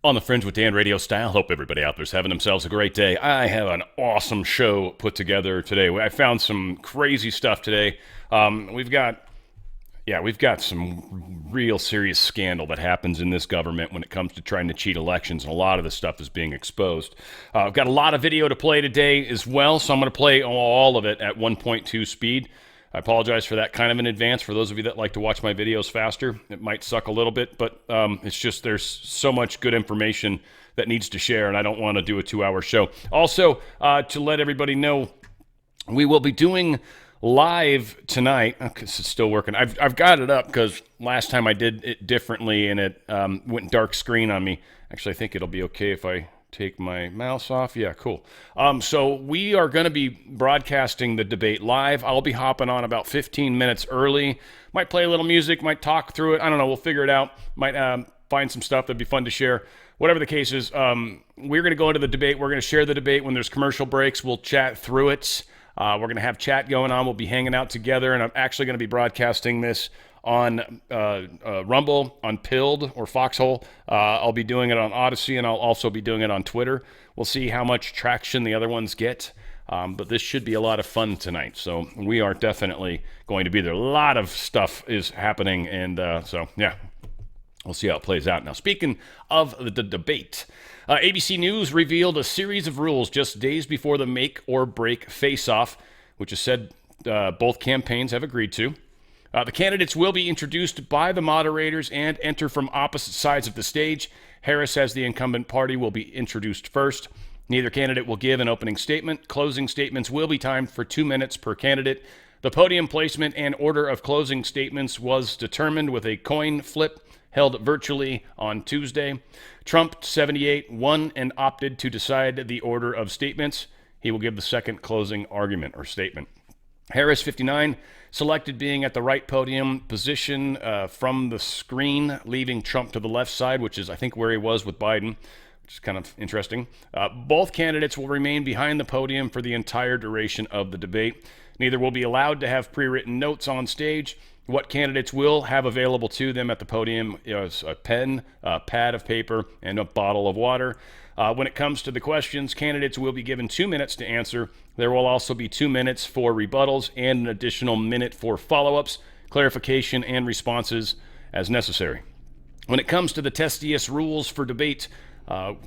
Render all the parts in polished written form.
On the Fringe with Dan radio style. Hope everybody out there's having themselves a great day. I have an awesome show put together today. I found some crazy stuff today. We've got some real serious scandal that happens in this government when it comes to trying to cheat elections, and a lot of this stuff is being exposed. I've got a lot of video to play today as well, so I'm going to play all of it at 1.2 speed. I apologize for that kind of in advance. For those of you that like to watch my videos faster, it might suck a little bit, but it's just there's so much good information that needs to share, and I don't want to do a 2-hour show. Also, to let everybody know, we will be doing live tonight. Okay, it's still working. I've got it up because last time I did it differently, and it went dark screen on me. Actually, I think it'll be okay if I take my mouse off. Yeah, cool. So we are going to be broadcasting the debate live. I'll be hopping on about 15 minutes early. Might play a little music, might talk through it. I don't know. We'll figure it out. Might find some stuff that'd be fun to share. Whatever the case is, we're going to go into the debate. We're going to share the debate. When there's commercial breaks, we'll chat through it. We're going to have chat going on. We'll be hanging out together, and I'm actually going to be broadcasting this on Rumble, on Pilled or Foxhole. I'll be doing it on Odyssey, and I'll also be doing it on Twitter. We'll see how much traction the other ones get, but this should be a lot of fun tonight. So we are definitely going to be there. A lot of stuff is happening, and so, yeah, we'll see how it plays out. Now, speaking of the debate, ABC News revealed a series of rules just days before the make or break face-off, which is said both campaigns have agreed to. The candidates will be introduced by the moderators and enter from opposite sides of the stage. Harris, as the incumbent party, will be introduced first. Neither candidate will give an opening statement. Closing statements will be timed for 2 minutes per candidate. The podium placement and order of closing statements was determined with a coin flip held virtually on Tuesday. Trump, 78, won and opted to decide the order of statements. He will give the second closing argument or statement. Harris, 59, selected being at the right podium position from the screen, leaving Trump to the left side, which is, I think, where he was with Biden, which is kind of interesting. Both candidates will remain behind the podium for the entire duration of the debate. Neither will be allowed to have pre-written notes on stage. What candidates will have available to them at the podium is a pen, a pad of paper, and a bottle of water. When it comes to the questions, candidates will be given 2 minutes to answer. There will also be 2 minutes for rebuttals and an additional minute for follow-ups, clarification, and responses as necessary. When it comes to the testiest rules for debate,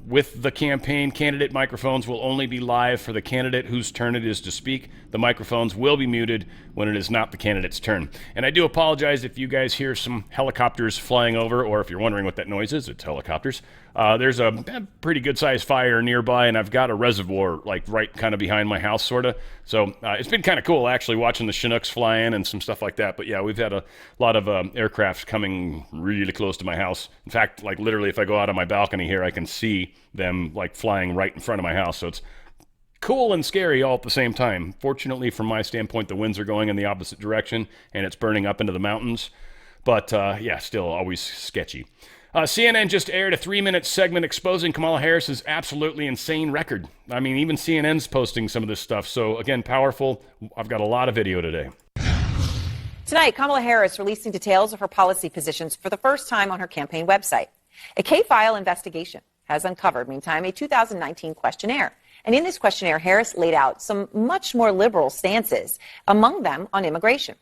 with the campaign, candidate microphones will only be live for the candidate whose turn it is to speak. The microphones will be muted when it is not the candidate's turn. And I do apologize if you guys hear some helicopters flying over, or if you're wondering what that noise is, it's helicopters. There's a pretty good-sized fire nearby, and I've got a reservoir like right kind of behind my house, sort of. So it's been kind of cool, actually, watching the Chinooks fly in and some stuff like that. But yeah, we've had a lot of aircraft coming really close to my house. In fact, like literally, if I go out on my balcony here, I can see them like flying right in front of my house. So it's cool and scary all at the same time. Fortunately, from my standpoint, the winds are going in the opposite direction, and it's burning up into the mountains. But yeah, still always sketchy. CNN just aired a 3-minute segment exposing Kamala Harris's absolutely insane record. I mean, even CNN's posting some of this stuff. So again, powerful. I've got a lot of video today. Tonight, Kamala Harris releasing details of her policy positions for the first time on her campaign website. A K-file investigation has uncovered, meantime, a 2019 questionnaire. And in this questionnaire, Harris laid out some much more liberal stances, among them on immigration.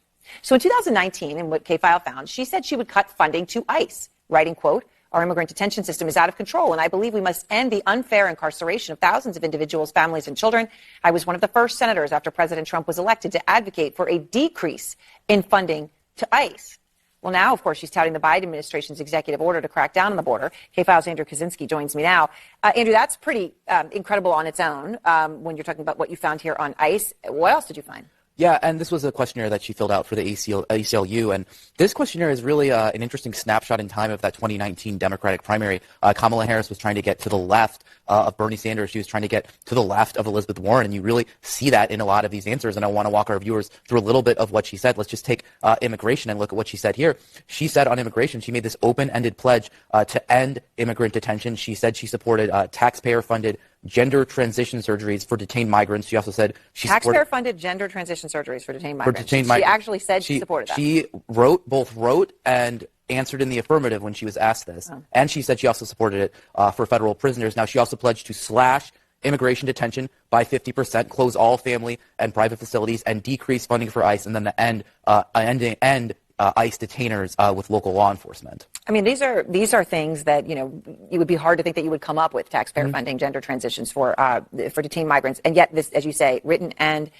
So in 2019, in what K-file found, she said she would cut funding to ICE, writing, quote, "Our immigrant detention system is out of control, and I believe we must end the unfair incarceration of thousands of individuals, families, and children. I was one of the first senators after President Trump was elected to advocate for a decrease in funding to ICE." Well, now, of course, she's touting the Biden administration's executive order to crack down on the border. K-File's Andrew Kaczynski joins me now. Andrew, that's pretty incredible on its own when you're talking about what you found here on ICE. What else did you find? Yeah, and this was a questionnaire that she filled out for the ACLU, and this questionnaire is really an interesting snapshot in time of that 2019 Democratic primary. Kamala Harris was trying to get to the left of Bernie Sanders. She was trying to get to the left of Elizabeth Warren, and you really see that in a lot of these answers, and I want to walk our viewers through a little bit of what she said. Let's just take immigration and look at what she said here. She said on immigration, she made this open-ended pledge to end immigrant detention. She said she supported taxpayer-funded gender transition surgeries for detained migrants. She also said she taxpayer-funded gender transition surgeries for detained migrants. She actually said she supported that. She both wrote and answered in the affirmative when she was asked this. And she said she also supported it for federal prisoners. Now, she also pledged to slash immigration detention by 50%, close all family and private facilities, and decrease funding for ICE, and then to end ICE detainers with local law enforcement. I mean, these are things that, it would be hard to think that you would come up with taxpayer funding gender transitions for detained migrants, and yet this, as you say, written and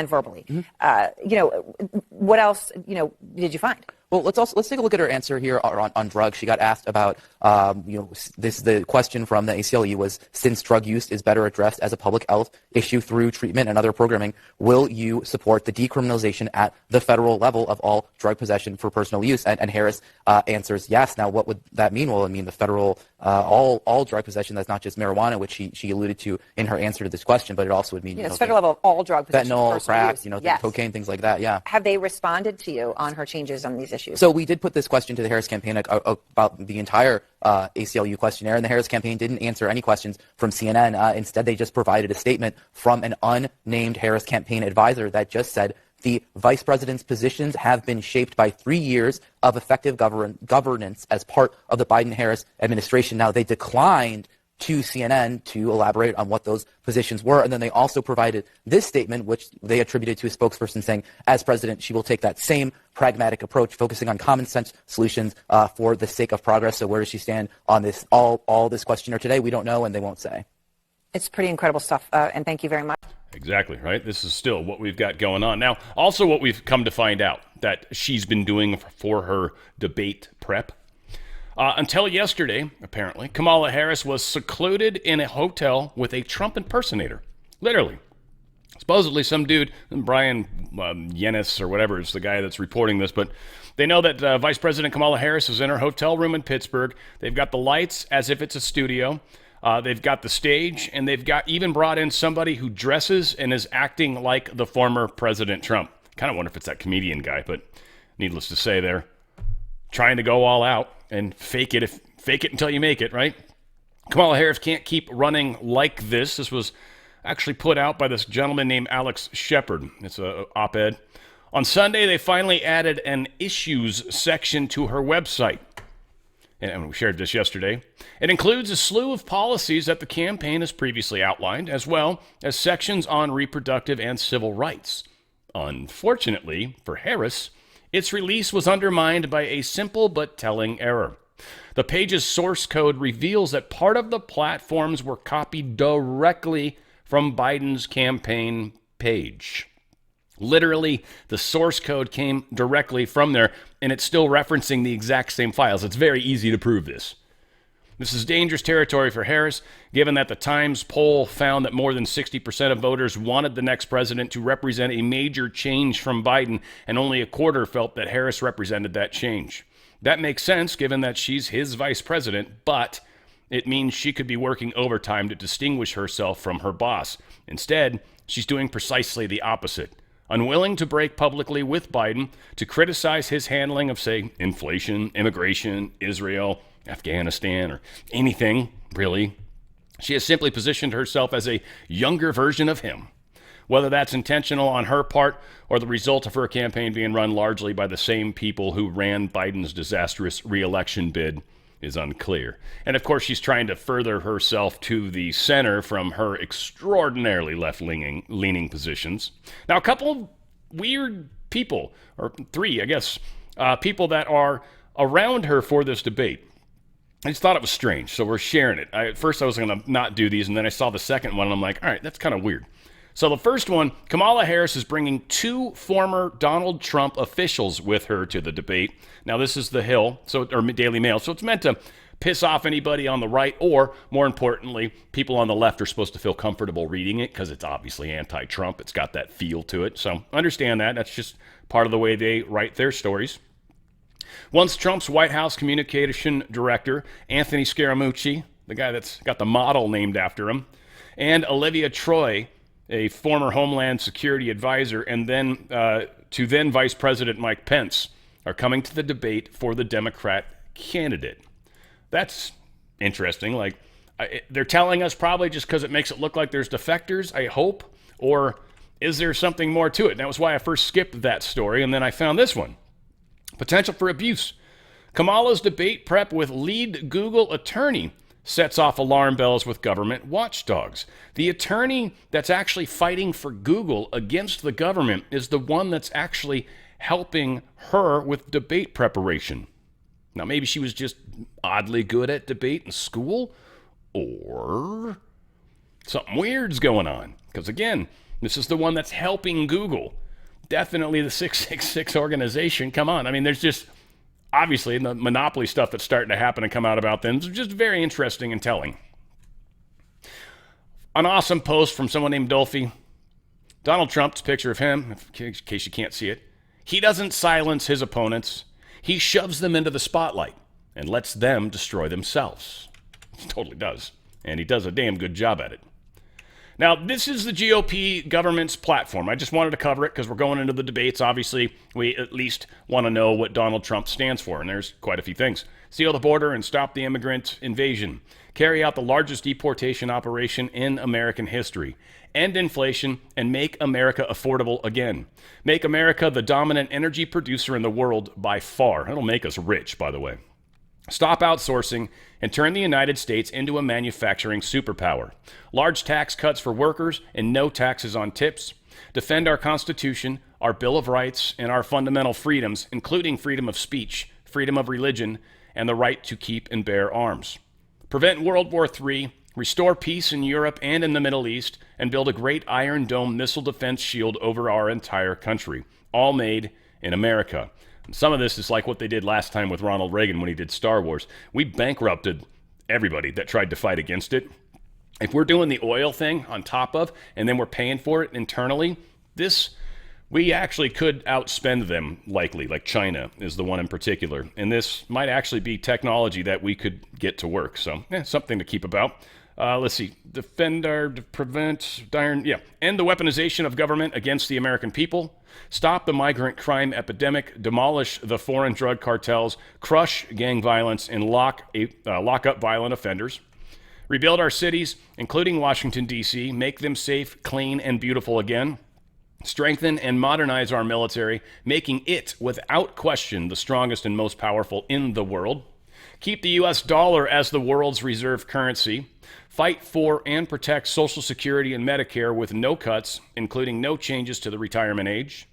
verbally. What else, did you find? Well, let's take a look at her answer here on drugs. She got asked about, the question from the ACLU was, since drug use is better addressed as a public health issue through treatment and other programming, will you support the decriminalization at the federal level of all drug possession for personal use? And Harris answers yes. Now, what would that mean? Well, it mean the federal, all drug possession. That's not just marijuana, which she alluded to in her answer to this question, but it also would mean it's federal level of all drug possession, fentanyl, crack, use. Cocaine, things like that. Yeah. Have they responded to you on her changes on these issues? So we did put this question to the Harris campaign about the entire ACLU questionnaire, and the Harris campaign didn't answer any questions from CNN. Instead, they just provided a statement from an unnamed Harris campaign advisor that just said, the vice president's positions have been shaped by 3 years of effective governance as part of the Biden-Harris administration. Now, they declined to CNN to elaborate on what those positions were. And then they also provided this statement, which they attributed to a spokesperson saying, as president, she will take that same pragmatic approach, focusing on common sense solutions for the sake of progress. So where does she stand on this, all this questionnaire today? We don't know, and they won't say. It's pretty incredible stuff, and thank you very much. Exactly, right? This is still what we've got going on. Now, also what we've come to find out that she's been doing for her debate prep. Until yesterday, apparently, Kamala Harris was secluded in a hotel with a Trump impersonator. Literally. Supposedly some dude, Brian Yenis or whatever is the guy that's reporting this, but they know that Vice President Kamala Harris is in her hotel room in Pittsburgh. They've got the lights as if it's a studio. They've got the stage, and they've got even brought in somebody who dresses and is acting like the former President Trump. Kind of wonder if it's that comedian guy, but needless to say, they're trying to go all out and fake it until you make it, right? Kamala Harris can't keep running like this. This was actually put out by this gentleman named Alex Shepard. It's an op-ed. On Sunday, they finally added an issues section to her website. And we shared this yesterday. It includes a slew of policies that the campaign has previously outlined, as well as sections on reproductive and civil rights. Unfortunately for Harris, its release was undermined by a simple but telling error. The page's source code reveals that part of the platforms were copied directly from Biden's campaign page. Literally, the source code came directly from there, and it's still referencing the exact same files. It's very easy to prove this. This is dangerous territory for Harris, given that the Times poll found that more than 60% of voters wanted the next president to represent a major change from Biden, and only a quarter felt that Harris represented that change. That makes sense, given that she's his vice president, but it means she could be working overtime to distinguish herself from her boss. Instead, she's doing precisely the opposite. Unwilling to break publicly with Biden to criticize his handling of, say, inflation, immigration, Israel, Afghanistan, or anything, really. She has simply positioned herself as a younger version of him. Whether that's intentional on her part or the result of her campaign being run largely by the same people who ran Biden's disastrous re-election bid is unclear. And of course, she's trying to further herself to the center from her extraordinarily left-leaning positions. Now, a couple of weird people, or three, I guess, people that are around her for this debate. I just thought it was strange, so we're sharing it. At first, I was going to not do these, and then I saw the second one, and I'm like, all right, that's kind of weird. So the first one, Kamala Harris is bringing two former Donald Trump officials with her to the debate. Now, this is The Hill, or Daily Mail, so it's meant to piss off anybody on the right, or, more importantly, people on the left are supposed to feel comfortable reading it because it's obviously anti-Trump. It's got that feel to it, so understand that. That's just part of the way they write their stories. Once Trump's White House communication director, Anthony Scaramucci, the guy that's got the model named after him, and Olivia Troy, a former Homeland Security advisor, and then to then Vice President Mike Pence, are coming to the debate for the Democrat candidate. That's interesting. Like, They're telling us probably just because it makes it look like there's defectors, I hope, or is there something more to it? And that was why I first skipped that story, and then I found this one. Potential for abuse. Kamala's debate prep with lead Google attorney sets off alarm bells with government watchdogs. The attorney that's actually fighting for Google against the government is the one that's actually helping her with debate preparation. Now, maybe she was just oddly good at debate in school, or something weird's going on. Because again, this is the one that's helping Google. Definitely the 666 organization. Come on. I mean, there's just obviously the monopoly stuff that's starting to happen and come out about them is just very interesting and telling. An awesome post from someone named Dolphy. Donald Trump's picture of him, in case you can't see it. He doesn't silence his opponents. He shoves them into the spotlight and lets them destroy themselves. He totally does. And he does a damn good job at it. Now, this is the GOP government's platform. I just wanted to cover it because we're going into the debates. Obviously, we at least want to know what Donald Trump stands for, and there's quite a few things. Seal the border and stop the immigrant invasion. Carry out the largest deportation operation in American history. End inflation and make America affordable again. Make America the dominant energy producer in the world by far. It'll make us rich, by the way. Stop outsourcing and turn the United States into a manufacturing superpower. Large tax cuts for workers and no taxes on tips. Defend our Constitution, our Bill of Rights, and our fundamental freedoms, including freedom of speech, freedom of religion, and the right to keep and bear arms. Prevent World War III, restore peace in Europe and in the Middle East, and build a great Iron Dome missile defense shield over our entire country, all made in America. And some of this is like what they did last time with Ronald Reagan when he did Star Wars. We bankrupted everybody that tried to fight against it. If we're doing the oil thing on top of, and then we're paying for it internally, we actually could outspend them likely, like China is the one in particular. And this might actually be technology that we could get to work. So, something to keep about. Let's see. End the weaponization of government against the American people. Stop the migrant crime epidemic. Demolish the foreign drug cartels. Crush gang violence and lock up violent offenders. Rebuild our cities, including Washington, D.C. Make them safe, clean, and beautiful again. Strengthen and modernize our military, making it, without question, the strongest and most powerful in the world. Keep the U.S. dollar as the world's reserve currency. Fight for and protect Social Security and Medicare with no cuts, including no changes to the retirement age.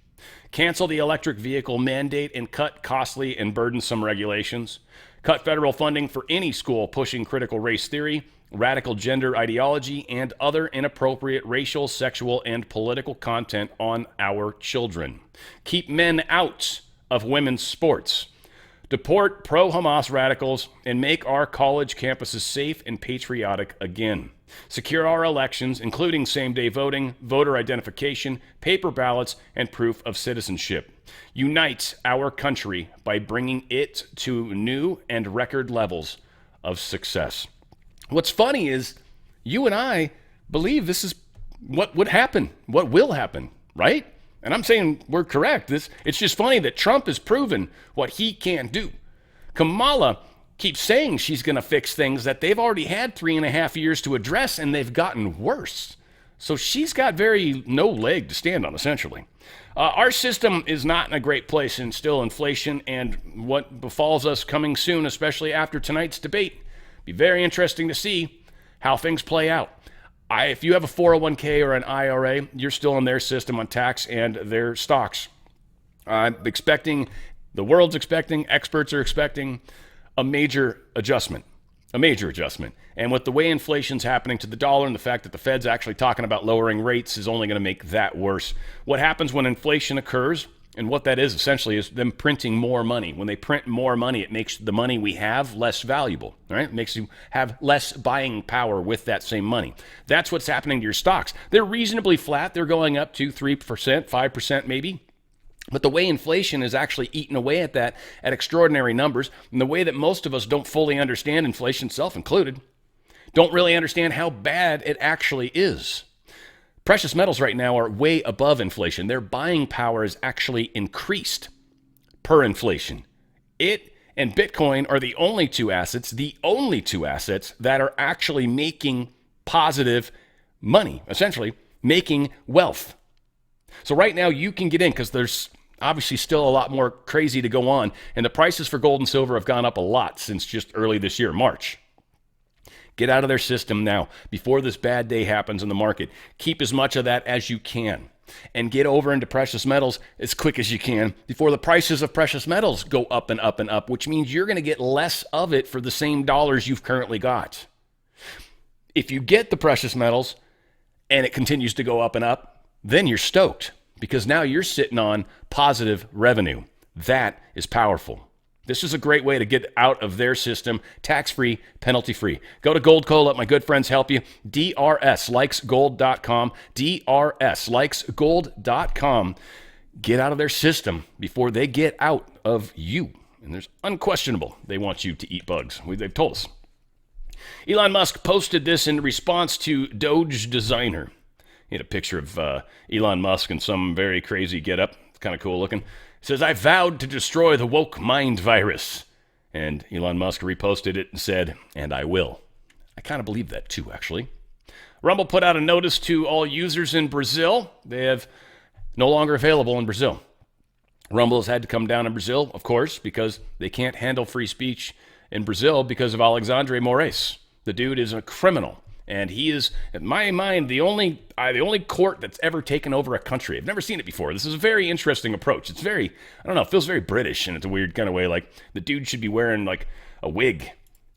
Cancel the electric vehicle mandate and cut costly and burdensome regulations. Cut federal funding for any school pushing critical race theory, radical gender ideology, and other inappropriate racial, sexual, and political content on our children. Keep men out of women's sports. Deport pro-Hamas radicals and make our college campuses safe and patriotic again. Secure our elections, including same-day voting, voter identification, paper ballots, and proof of citizenship. Unite our country by bringing it to new and record levels of success. What's funny is you and I believe this is what would happen, what will happen, right? And I'm saying we're correct. It's just funny that Trump has proven what he can't do. Kamala keeps saying she's going to fix things that they've already had 3.5 years to address, and they've gotten worse. So she's got no leg to stand on, essentially. Our system is not in a great place, and still inflation and what befalls us coming soon, especially after tonight's debate. Be very interesting to see how things play out. If you have a 401k or an IRA, you're still in their system on tax and their stocks. I'm expecting, the world's expecting, experts are expecting a major adjustment. And with the way inflation's happening to the dollar and the fact that the Fed's actually talking about lowering rates is only going to make that worse. What happens when inflation occurs, and what that is essentially is them printing more money. When they print more money, it makes the money we have less valuable, right? It makes you have less buying power with that same money. That's what's happening to your stocks. They're reasonably flat. They're going up to 3%, 5% maybe. But the way inflation is actually eating away at that at extraordinary numbers, and the way that most of us don't fully understand inflation, self included, don't really understand how bad it actually is. Precious metals right now are way above inflation. Their buying power is actually increased per inflation. It and Bitcoin are the only two assets that are actually making positive money, essentially making wealth. So right now you can get in because there's obviously still a lot more crazy to go on, and the prices for gold and silver have gone up a lot since just early this year, March. Get out of their system now before this bad day happens in the market. Keep as much of that as you can and get over into precious metals as quick as you can before the prices of precious metals go up and up and up, which means you're going to get less of it for the same dollars you've currently got. If you get the precious metals and it continues to go up and up, then you're stoked because now you're sitting on positive revenue. That is powerful. This is a great way to get out of their system, tax-free, penalty-free. Go to Gold Co. Let my good friends help you. drslikesgold.com, drslikesgold.com. Get out of their system before they get out of you. And there's unquestionable they want you to eat bugs. They've told us. Elon Musk posted this in response to Doge Designer. He had a picture of Elon Musk in some very crazy getup. It's kind of cool looking. It says, I vowed to destroy the woke mind virus. And Elon Musk reposted it and said, and I will. I kind of believe that too, actually. Rumble put out a notice to all users in Brazil. They have no longer available in Brazil. Rumble has had to come down in Brazil, of course, because they can't handle free speech in Brazil because of Alexandre Moraes. The dude is a criminal. And he is, in my mind, the only court that's ever taken over a country. I've never seen it before. This is a very interesting approach. It's very, I don't know, it feels very British in it's a weird kind of way. Like, the dude should be wearing, like, a wig.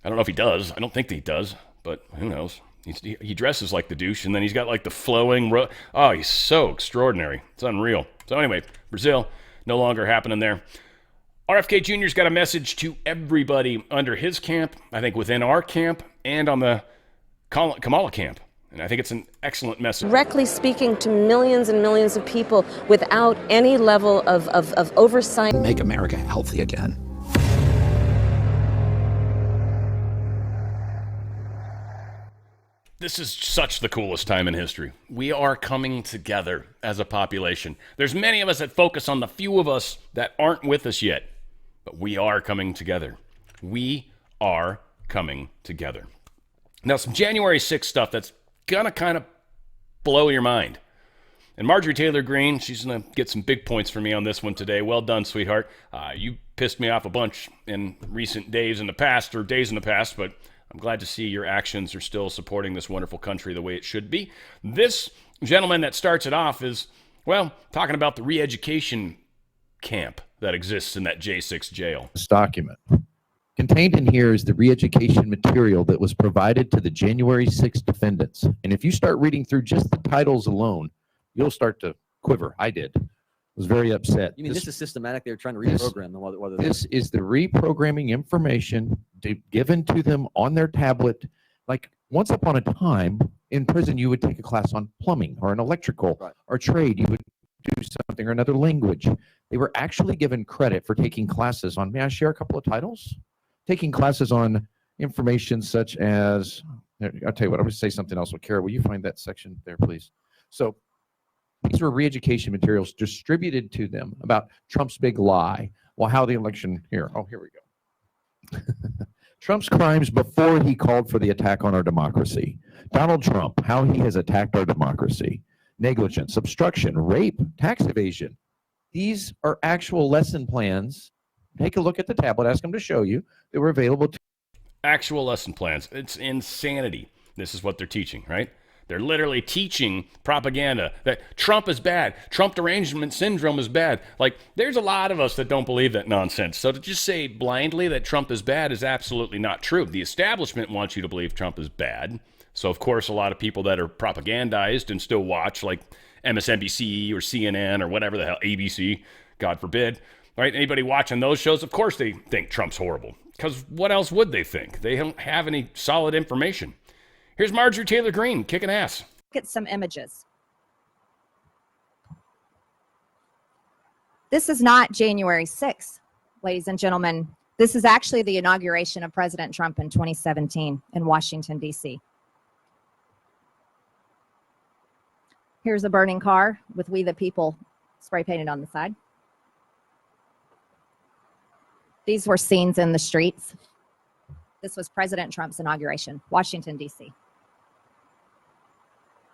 I don't know if he does. I don't think that he does, but who knows? He dresses like the douche, and then he's got, like, the flowing, he's so extraordinary. It's unreal. So anyway, Brazil, no longer happening there. RFK Jr.'s got a message to everybody under his camp, I think within our camp, and on the Kamala camp. And I think it's an excellent message. Directly speaking to millions and millions of people without any level of oversight. Make America healthy again. This is such the coolest time in history. We are coming together as a population. There's many of us that focus on the few of us that aren't with us yet, but we are coming together. We are coming together. Now, some January 6th stuff that's going to kind of blow your mind. And Marjorie Taylor Greene, she's going to get some big points for me on this one today. Well done, sweetheart. You pissed me off a bunch in recent days in the past, but I'm glad to see your actions are still supporting this wonderful country the way it should be. This gentleman that starts it off is, well, talking about the re-education camp that exists in that J6 jail. This document. Contained in here is the re-education material that was provided to the January 6th defendants. And if you start reading through just the titles alone, you'll start to quiver. I did. I was very upset. You mean this is systematic? They're trying to reprogram them. This is the reprogramming information given to them on their tablet. Like once upon a time in prison, you would take a class on plumbing or an electrical or trade. You would do something or another language. They were actually given credit for taking classes on, may I share a couple of titles? Taking classes on information such as, I'll tell you what, I'm going to say something else. Well, Kara, will you find that section there, please? So these were re-education materials distributed to them about Trump's big lie. Well, how the election, here we go. Trump's crimes before he called for the attack on our democracy. Donald Trump, how he has attacked our democracy. Negligence, obstruction, rape, tax evasion. These are actual lesson plans. Take a look at the tablet, ask them to show you. They were available to actual lesson plans. It's insanity. This is what they're teaching, right? They're literally teaching propaganda that Trump is bad. Trump derangement syndrome is bad. Like, there's a lot of us that don't believe that nonsense. So to just say blindly that Trump is bad is absolutely not true. The establishment wants you to believe Trump is bad. So, of course, a lot of people that are propagandized and still watch, like MSNBC or CNN or whatever the hell, ABC, God forbid, right? Anybody watching those shows, of course they think Trump's horrible. Because what else would they think? They don't have any solid information. Here's Marjorie Taylor Greene kicking ass. Look at some images. This is not January 6th, ladies and gentlemen. This is actually the inauguration of President Trump in 2017 in Washington, D.C. Here's a burning car with "We the People" spray painted on the side. These were scenes in the streets. This was President Trump's inauguration, Washington, D.C.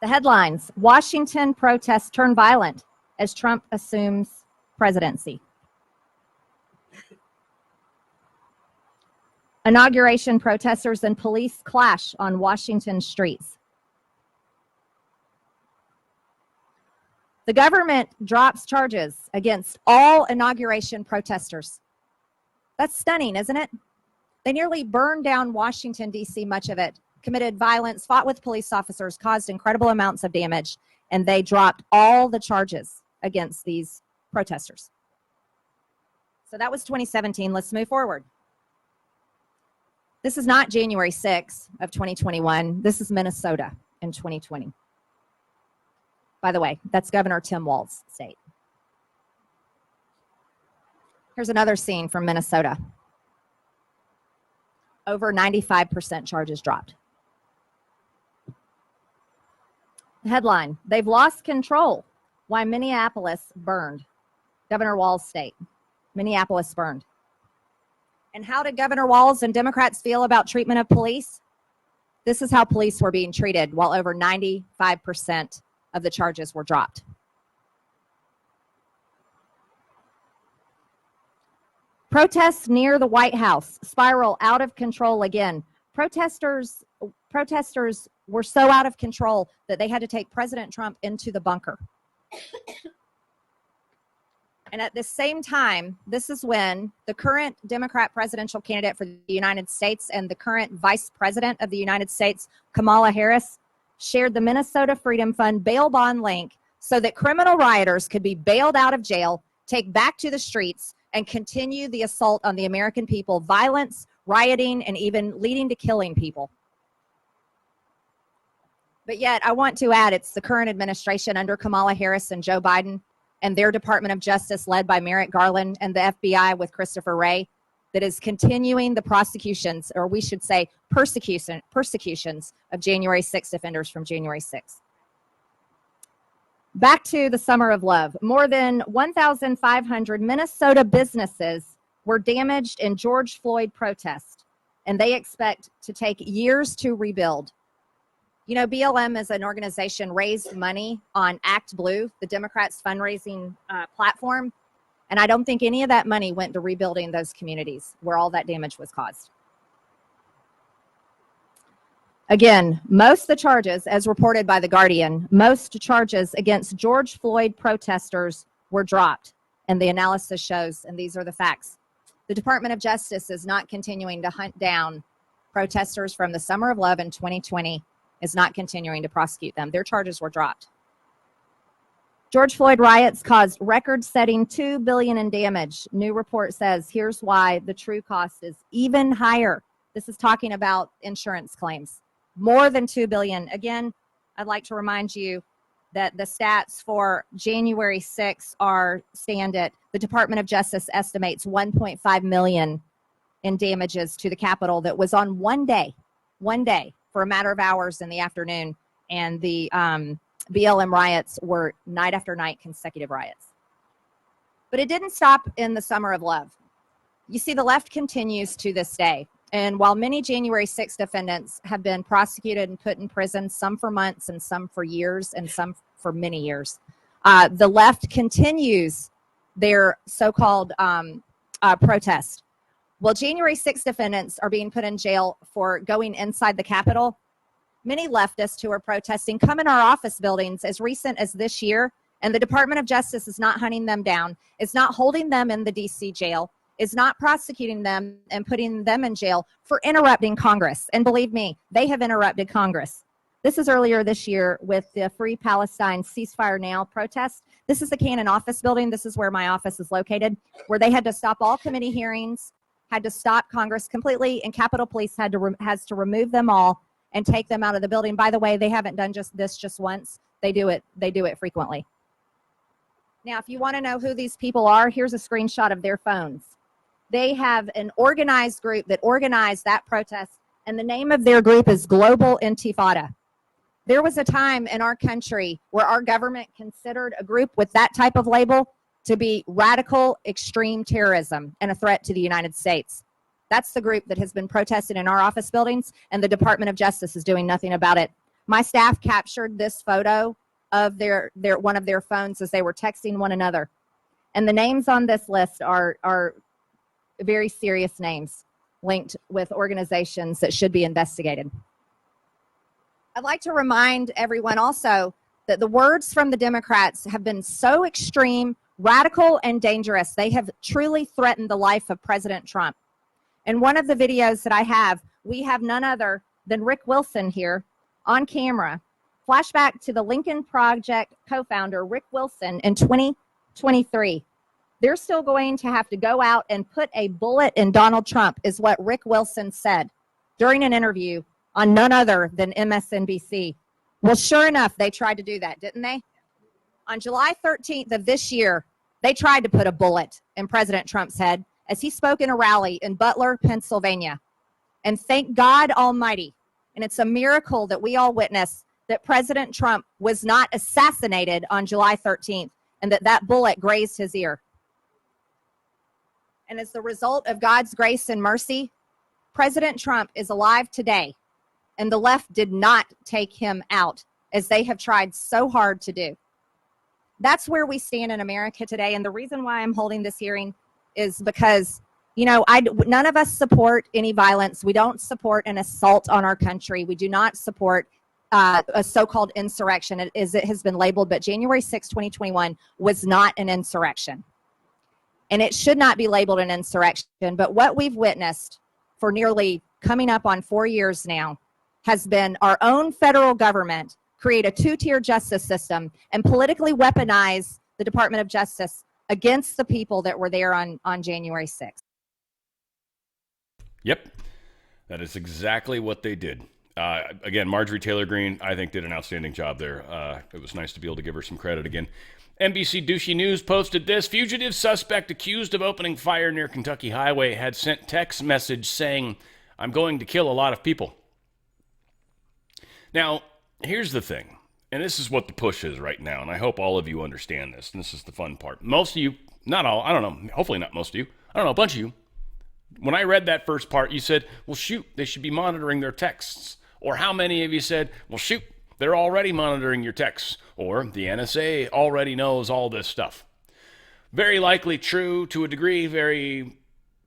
The headlines: Washington protests turn violent as Trump assumes presidency. Inauguration protesters and police clash on Washington streets. The government drops charges against all inauguration protesters. That's stunning, isn't it? They nearly burned down Washington, D.C., much of it, committed violence, fought with police officers, caused incredible amounts of damage, and they dropped all the charges against these protesters. So that was 2017. Let's move forward. This is not January 6th of 2021. This is Minnesota in 2020. By the way, that's Governor Tim Walz's state. Here's another scene from Minnesota. Over 95% charges dropped. Headline: They've lost control. Why Minneapolis burned. Governor Walz's state. Minneapolis burned. And how did Governor Walz and Democrats feel about treatment of police? This is how police were being treated while over 95% of the charges were dropped. Protests near the White House spiral out of control again. Protesters were so out of control that they had to take President Trump into the bunker. And at the same time, this is when the current Democrat presidential candidate for the United States and the current vice president of the United States, Kamala Harris, shared the Minnesota Freedom Fund bail bond link so that criminal rioters could be bailed out of jail, take back to the streets, and continue the assault on the American people, violence, rioting, and even leading to killing people. But yet, I want to add, it's the current administration under Kamala Harris and Joe Biden and their Department of Justice led by Merrick Garland and the FBI with Christopher Wray that is continuing the prosecutions, or we should say persecutions of January 6th offenders from January 6th. Back to the Summer of Love. More than 1,500 Minnesota businesses were damaged in George Floyd protest, and they expect to take years to rebuild. You know, BLM as an organization raised money on Act Blue, the Democrats' fundraising platform, and I don't think any of that money went to rebuilding those communities where all that damage was caused. Again, most of the charges, as reported by The Guardian, most charges against George Floyd protesters were dropped, and the analysis shows, and these are the facts, the Department of Justice is not continuing to hunt down protesters from the Summer of Love in 2020, is not continuing to prosecute them. Their charges were dropped. George Floyd riots caused record-setting $2 billion in damage. New report says here's why the true cost is even higher. This is talking about insurance claims. More than $2 billion. Again, I'd like to remind you that the stats for January 6th stand at the Department of Justice estimates $1.5 million in damages to the Capitol that was on one day, for a matter of hours in the afternoon, and the BLM riots were night after night consecutive riots. But it didn't stop in the Summer of Love. You see, the left continues to this day. And while many January 6th defendants have been prosecuted and put in prison, some for months and some for years and some for many years, the left continues their so-called protest. Well, January 6th defendants are being put in jail for going inside the Capitol. Many leftists who are protesting come in our office buildings as recent as this year, and the Department of Justice is not hunting them down, is not holding them in the D.C. jail, is not prosecuting them and putting them in jail for interrupting Congress. And believe me, they have interrupted Congress. This is earlier this year with the Free Palestine Ceasefire Now protest. This is the Cannon office building. This is where my office is located, where they had to stop all committee hearings, had to stop Congress completely, and Capitol Police has to remove them all and take them out of the building. By the way, they haven't done just once. They do it frequently. Now, if you want to know who these people are, here's a screenshot of their phones. They have an organized group that organized that protest, and the name of their group is Global Intifada. There was a time in our country where our government considered a group with that type of label to be radical extreme terrorism and a threat to the United States. That's the group that has been protested in our office buildings, and the Department of Justice is doing nothing about it. My staff captured this photo of their one of their phones as they were texting one another. And the names on this list are very serious names linked with organizations that should be investigated. I'd like to remind everyone also that the words from the Democrats have been so extreme, radical, and dangerous. They have truly threatened the life of President Trump. In one of the videos that I have, we have none other than Rick Wilson here on camera. Flashback to the Lincoln Project co-founder Rick Wilson in 2023. They're still going to have to go out and put a bullet in Donald Trump, is what Rick Wilson said during an interview on none other than MSNBC. Well, sure enough, they tried to do that, didn't they? On July 13th of this year, they tried to put a bullet in President Trump's head as he spoke in a rally in Butler, Pennsylvania. And thank God Almighty, and it's a miracle that we all witnessed, that President Trump was not assassinated on July 13th and that bullet grazed his ear. And as the result of God's grace and mercy, President Trump is alive today, and the left did not take him out as they have tried so hard to do. That's where we stand in America today, and the reason why I'm holding this hearing is because, you know, none of us support any violence. We don't support an assault on our country. We do not support a so-called insurrection, as it has been labeled, but January 6, 2021 was not an insurrection. And it should not be labeled an insurrection. But what we've witnessed for nearly coming up on 4 years now has been our own federal government create a two-tier justice system and politically weaponize the Department of Justice against the people that were there on January 6th. Yep, that is exactly what they did. Again, Marjorie Taylor Greene, I think, did an outstanding job there. It was nice to be able to give her some credit again. NBC Douchey News posted this. Fugitive suspect accused of opening fire near Kentucky Highway had sent text message saying, "I'm going to kill a lot of people." Now, here's the thing, and this is what the push is right now, and I hope all of you understand this, and this is the fun part. Most of you, not all, I don't know, hopefully not most of you, I don't know, a bunch of you, when I read that first part, you said, well, shoot, they should be monitoring their texts. Or how many of you said, well, shoot, they're already monitoring your texts. Or the NSA already knows all this stuff. Very likely true to a degree,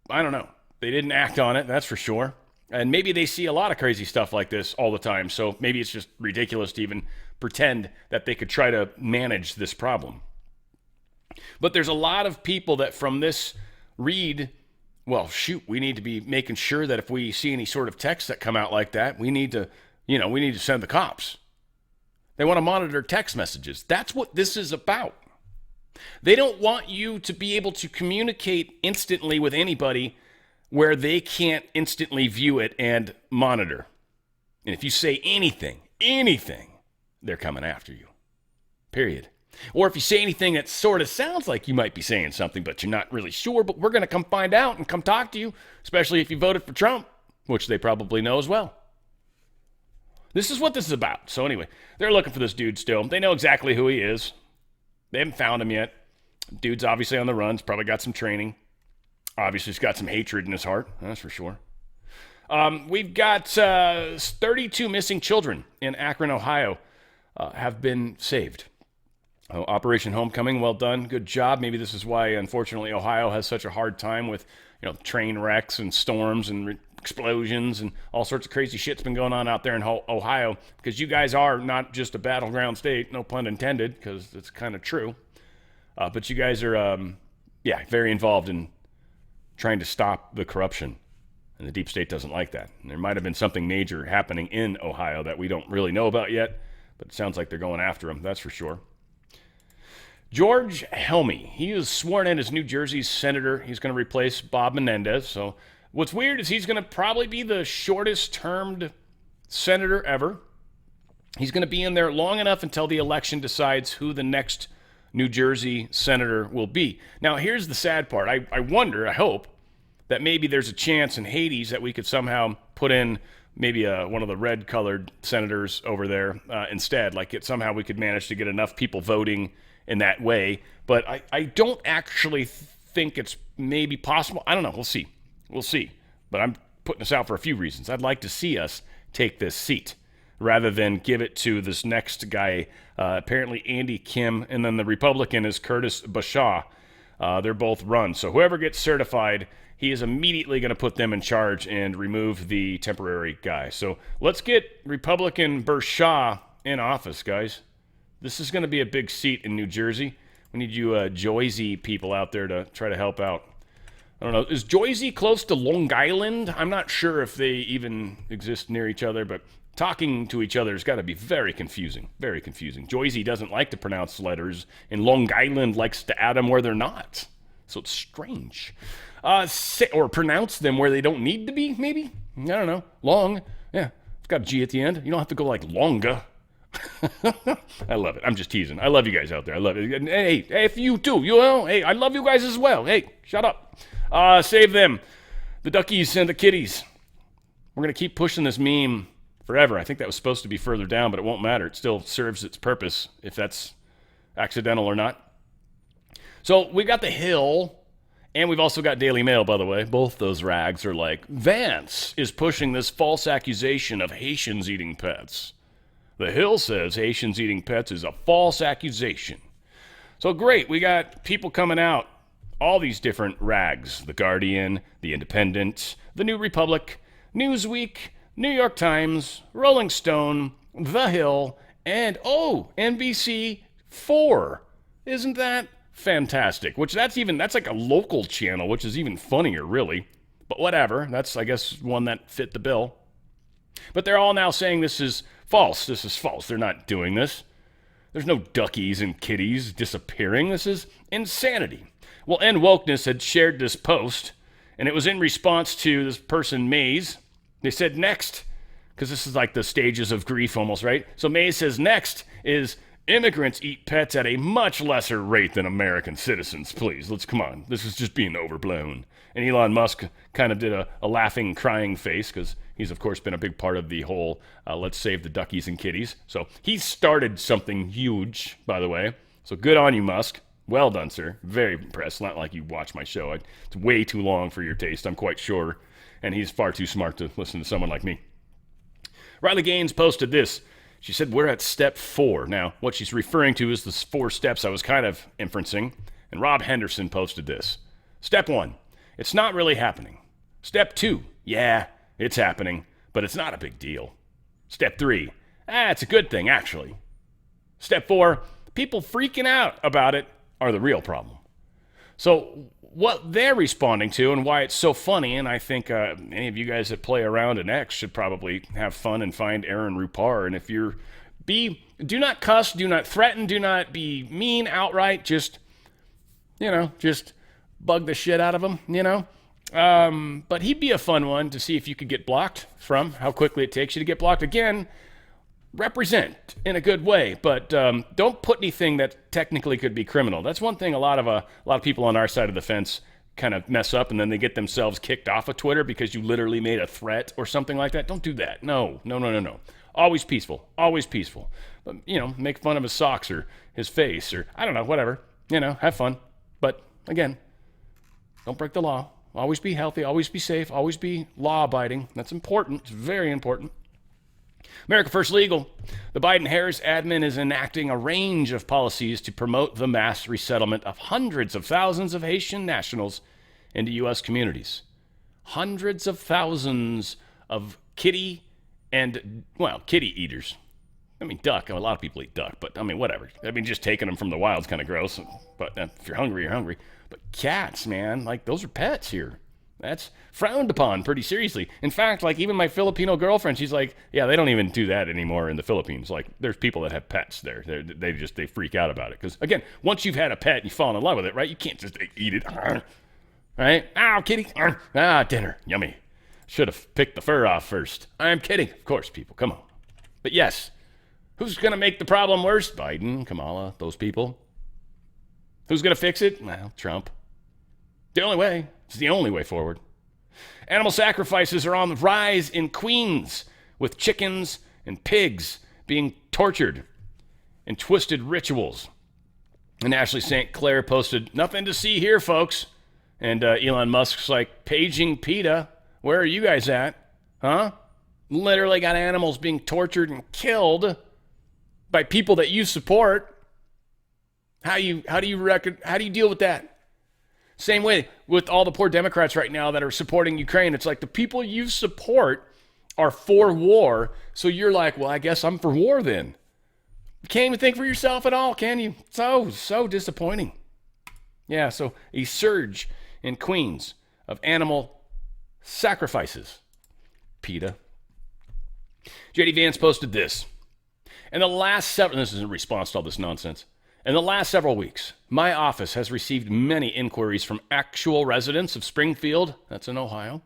I don't know. They didn't act on it, that's for sure. And maybe they see a lot of crazy stuff like this all the time, so maybe it's just ridiculous to even pretend that they could try to manage this problem. But there's a lot of people that from this read, well, shoot, we need to be making sure that if we see any sort of text that come out like that, we need to send the cops. They want to monitor text messages. That's what this is about. They don't want you to be able to communicate instantly with anybody where they can't instantly view it and monitor. And if you say anything, they're coming after you. Period. Or if you say anything that sort of sounds like you might be saying something, but you're not really sure, but we're going to come find out and come talk to you, especially if you voted for Trump, which they probably know as well. This is what this is about. So anyway, they're looking for this dude still. They know exactly who he is. They haven't found him yet. Dude's obviously on the run. He's probably got some training. Obviously, he's got some hatred in his heart. That's for sure. We've got 32 missing children in Akron, Ohio, have been saved. Operation Homecoming, well done. Good job. Maybe this is why, unfortunately, Ohio has such a hard time with, train wrecks and storms and explosions and all sorts of crazy shit's been going on out there in Ohio, because you guys are not just a battleground state, no pun intended, because it's kind of true. But you guys are, very involved in trying to stop the corruption. And the deep state doesn't like that. And there might have been something major happening in Ohio that we don't really know about yet, but it sounds like they're going after him, that's for sure. George Helmy, he was sworn in as New Jersey's senator. He's going to replace Bob Menendez. So what's weird is he's going to probably be the shortest-termed senator ever. He's going to be in there long enough until the election decides who the next New Jersey senator will be. Now, here's the sad part. I wonder, I hope, that maybe there's a chance in Hades that we could somehow put in maybe one of the red-colored senators over there instead. Somehow we could manage to get enough people voting in that way. But I don't actually think it's maybe possible. I don't know. We'll see. We'll see. But I'm putting this out for a few reasons. I'd like to see us take this seat rather than give it to this next guy, apparently Andy Kim, and then the Republican is Curtis Bashaw. They're both run. So whoever gets certified, he is immediately going to put them in charge and remove the temporary guy. So let's get Republican Bashaw in office, guys. This is going to be a big seat in New Jersey. We need you Joyzy people out there to try to help out. I don't know. Is Joyzy close to Long Island? I'm not sure if they even exist near each other, but talking to each other has got to be very confusing. Very confusing. Joyzy doesn't like to pronounce letters, and Long Island likes to add them where they're not. So it's strange. Or pronounce them where they don't need to be, maybe? I don't know. Long. Yeah. It's got a G at the end. You don't have to go like longa. I love it. I'm just teasing. I love you guys out there. I love it. Hey, if you too, you know, hey, I love you guys as well. Hey, shut up. Save them. The Duckies and the Kitties. We're going to keep pushing this meme forever. I think that was supposed to be further down, but it won't matter. It still serves its purpose, if that's accidental or not. So we got The Hill, and we've also got Daily Mail, by the way. Both those rags are like, Vance is pushing this false accusation of Haitians eating pets. The Hill says Haitians eating pets is a false accusation. So great, we got people coming out, all these different rags. The Guardian, The Independent, The New Republic, Newsweek, New York Times, Rolling Stone, The Hill, and NBC 4. Isn't that fantastic? That's like a local channel, which is even funnier, really. But whatever, that's, I guess, one that fit the bill. But they're all now saying this is false. This is false. They're not doing this. There's no duckies and kitties disappearing. This is insanity. Well, End Wokeness had shared this post, and it was in response to this person, Maze. They said next, because this is like the stages of grief almost, right? So Maze says next is immigrants eat pets at a much lesser rate than American citizens. Please, come on. This is just being overblown. And Elon Musk kind of did a laughing, crying face because he's, of course, been a big part of the whole let's save the duckies and kitties. So he started something huge, by the way. So good on you, Musk. Well done, sir. Very impressed. Not like you watch my show. It's way too long for your taste, I'm quite sure. And he's far too smart to listen to someone like me. Riley Gaines posted this. She said, we're at step 4. Now, what she's referring to is the 4 steps I was kind of inferencing. And Rob Henderson posted this. Step 1, it's not really happening. Step 2, yeah, it's happening, but it's not a big deal. Step 3, it's a good thing, actually. Step 4, people freaking out about it are the real problem. So what they're responding to and why it's so funny, and I think any of you guys that play around in X should probably have fun and find Aaron Rupar. And if do not cuss, do not threaten, do not be mean outright. Just bug the shit out of him, But he'd be a fun one to see if you could get blocked from, how quickly it takes you to get blocked. Again, represent in a good way, but don't put anything that technically could be criminal. That's one thing a lot of people on our side of the fence kind of mess up, and then they get themselves kicked off of Twitter because you literally made a threat or something like that. Don't do that. No. Always peaceful. But, make fun of his socks or his face or, I don't know, whatever. Have fun. But, again, don't break the law. Always be healthy. Always be safe. Always be law-abiding. That's important. It's very important. America First Legal. The Biden-Harris admin is enacting a range of policies to promote the mass resettlement of hundreds of thousands of Haitian nationals into U.S. communities. Hundreds of thousands of kitty eaters. Duck. A lot of people eat duck, but whatever. Just taking them from the wild is kind of gross. But if you're hungry, you're hungry. But cats, man, those are pets here. That's frowned upon pretty seriously. In fact, even my Filipino girlfriend, she's like, yeah, they don't even do that anymore in the Philippines. There's people that have pets there. They freak out about it. Because, again, once you've had a pet and you fall in love with it, right, you can't just eat it. Right? Ow, kitty. Dinner. Yummy. Should have picked the fur off first. I'm kidding. Of course, people. Come on. But, yes, who's going to make the problem worse? Biden, Kamala, those people. Who's going to fix it? Well, Trump. The only way. It's the only way forward. Animal sacrifices are on the rise in Queens, with chickens and pigs being tortured in twisted rituals. And Ashley St. Clair posted, "Nothing to see here, folks." And Elon Musk's like, "Paging PETA. Where are you guys at? Huh? Literally got animals being tortured and killed by people that you support. How do you deal with that?" Same way with all the poor Democrats right now that are supporting Ukraine. It's like the people you support are for war, so you're like, "Well, I guess I'm for war then." You can't even think for yourself at all, can you? So disappointing. Yeah, so a surge in Queens of animal sacrifices. PETA. JD Vance posted this. This is in response to all this nonsense. In the last several weeks, my office has received many inquiries from actual residents of Springfield, that's in Ohio,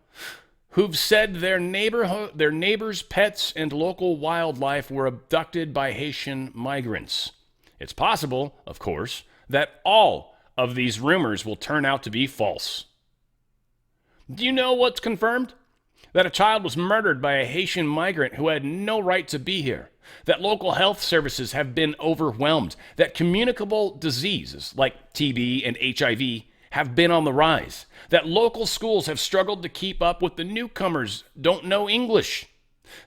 who've said their neighbors' pets and local wildlife were abducted by Haitian migrants. It's possible, of course, that all of these rumors will turn out to be false. Do you know what's confirmed? That a child was murdered by a Haitian migrant who had no right to be here. That local health services have been overwhelmed. That communicable diseases like TB and HIV have been on the rise. That local schools have struggled to keep up with the newcomers don't know English.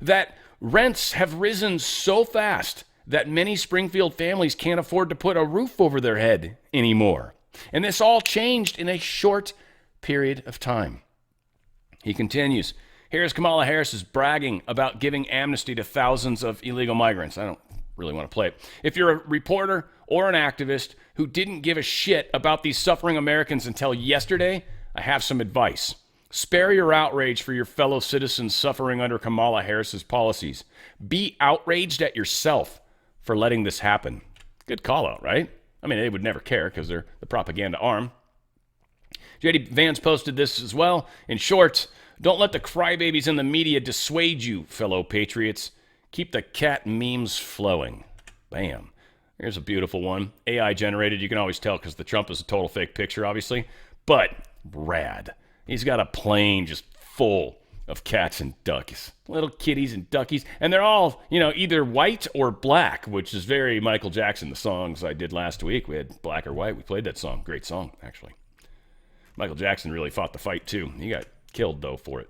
That rents have risen so fast that many Springfield families can't afford to put a roof over their head anymore. And this all changed in a short period of time. He continues, "Here's Kamala Harris is bragging about giving amnesty to thousands of illegal migrants." I don't really want to play it. If you're a reporter or an activist who didn't give a shit about these suffering Americans until yesterday, I have some advice. Spare your outrage for your fellow citizens suffering under Kamala Harris's policies. Be outraged at yourself for letting this happen. Good call out, right? I mean, they would never care because they're the propaganda arm. JD Vance posted this as well. In short, don't let the crybabies in the media dissuade you, fellow patriots. Keep the cat memes flowing. Bam. Here's a beautiful one. AI generated. You can always tell because the Trump is a total fake picture, obviously. But rad. He's got a plane just full of cats and duckies. Little kitties and duckies. And they're all, either white or black, which is very Michael Jackson. The songs I did last week, we had black or white. We played that song. Great song, actually. Michael Jackson really fought the fight, too. He got killed, though, for it.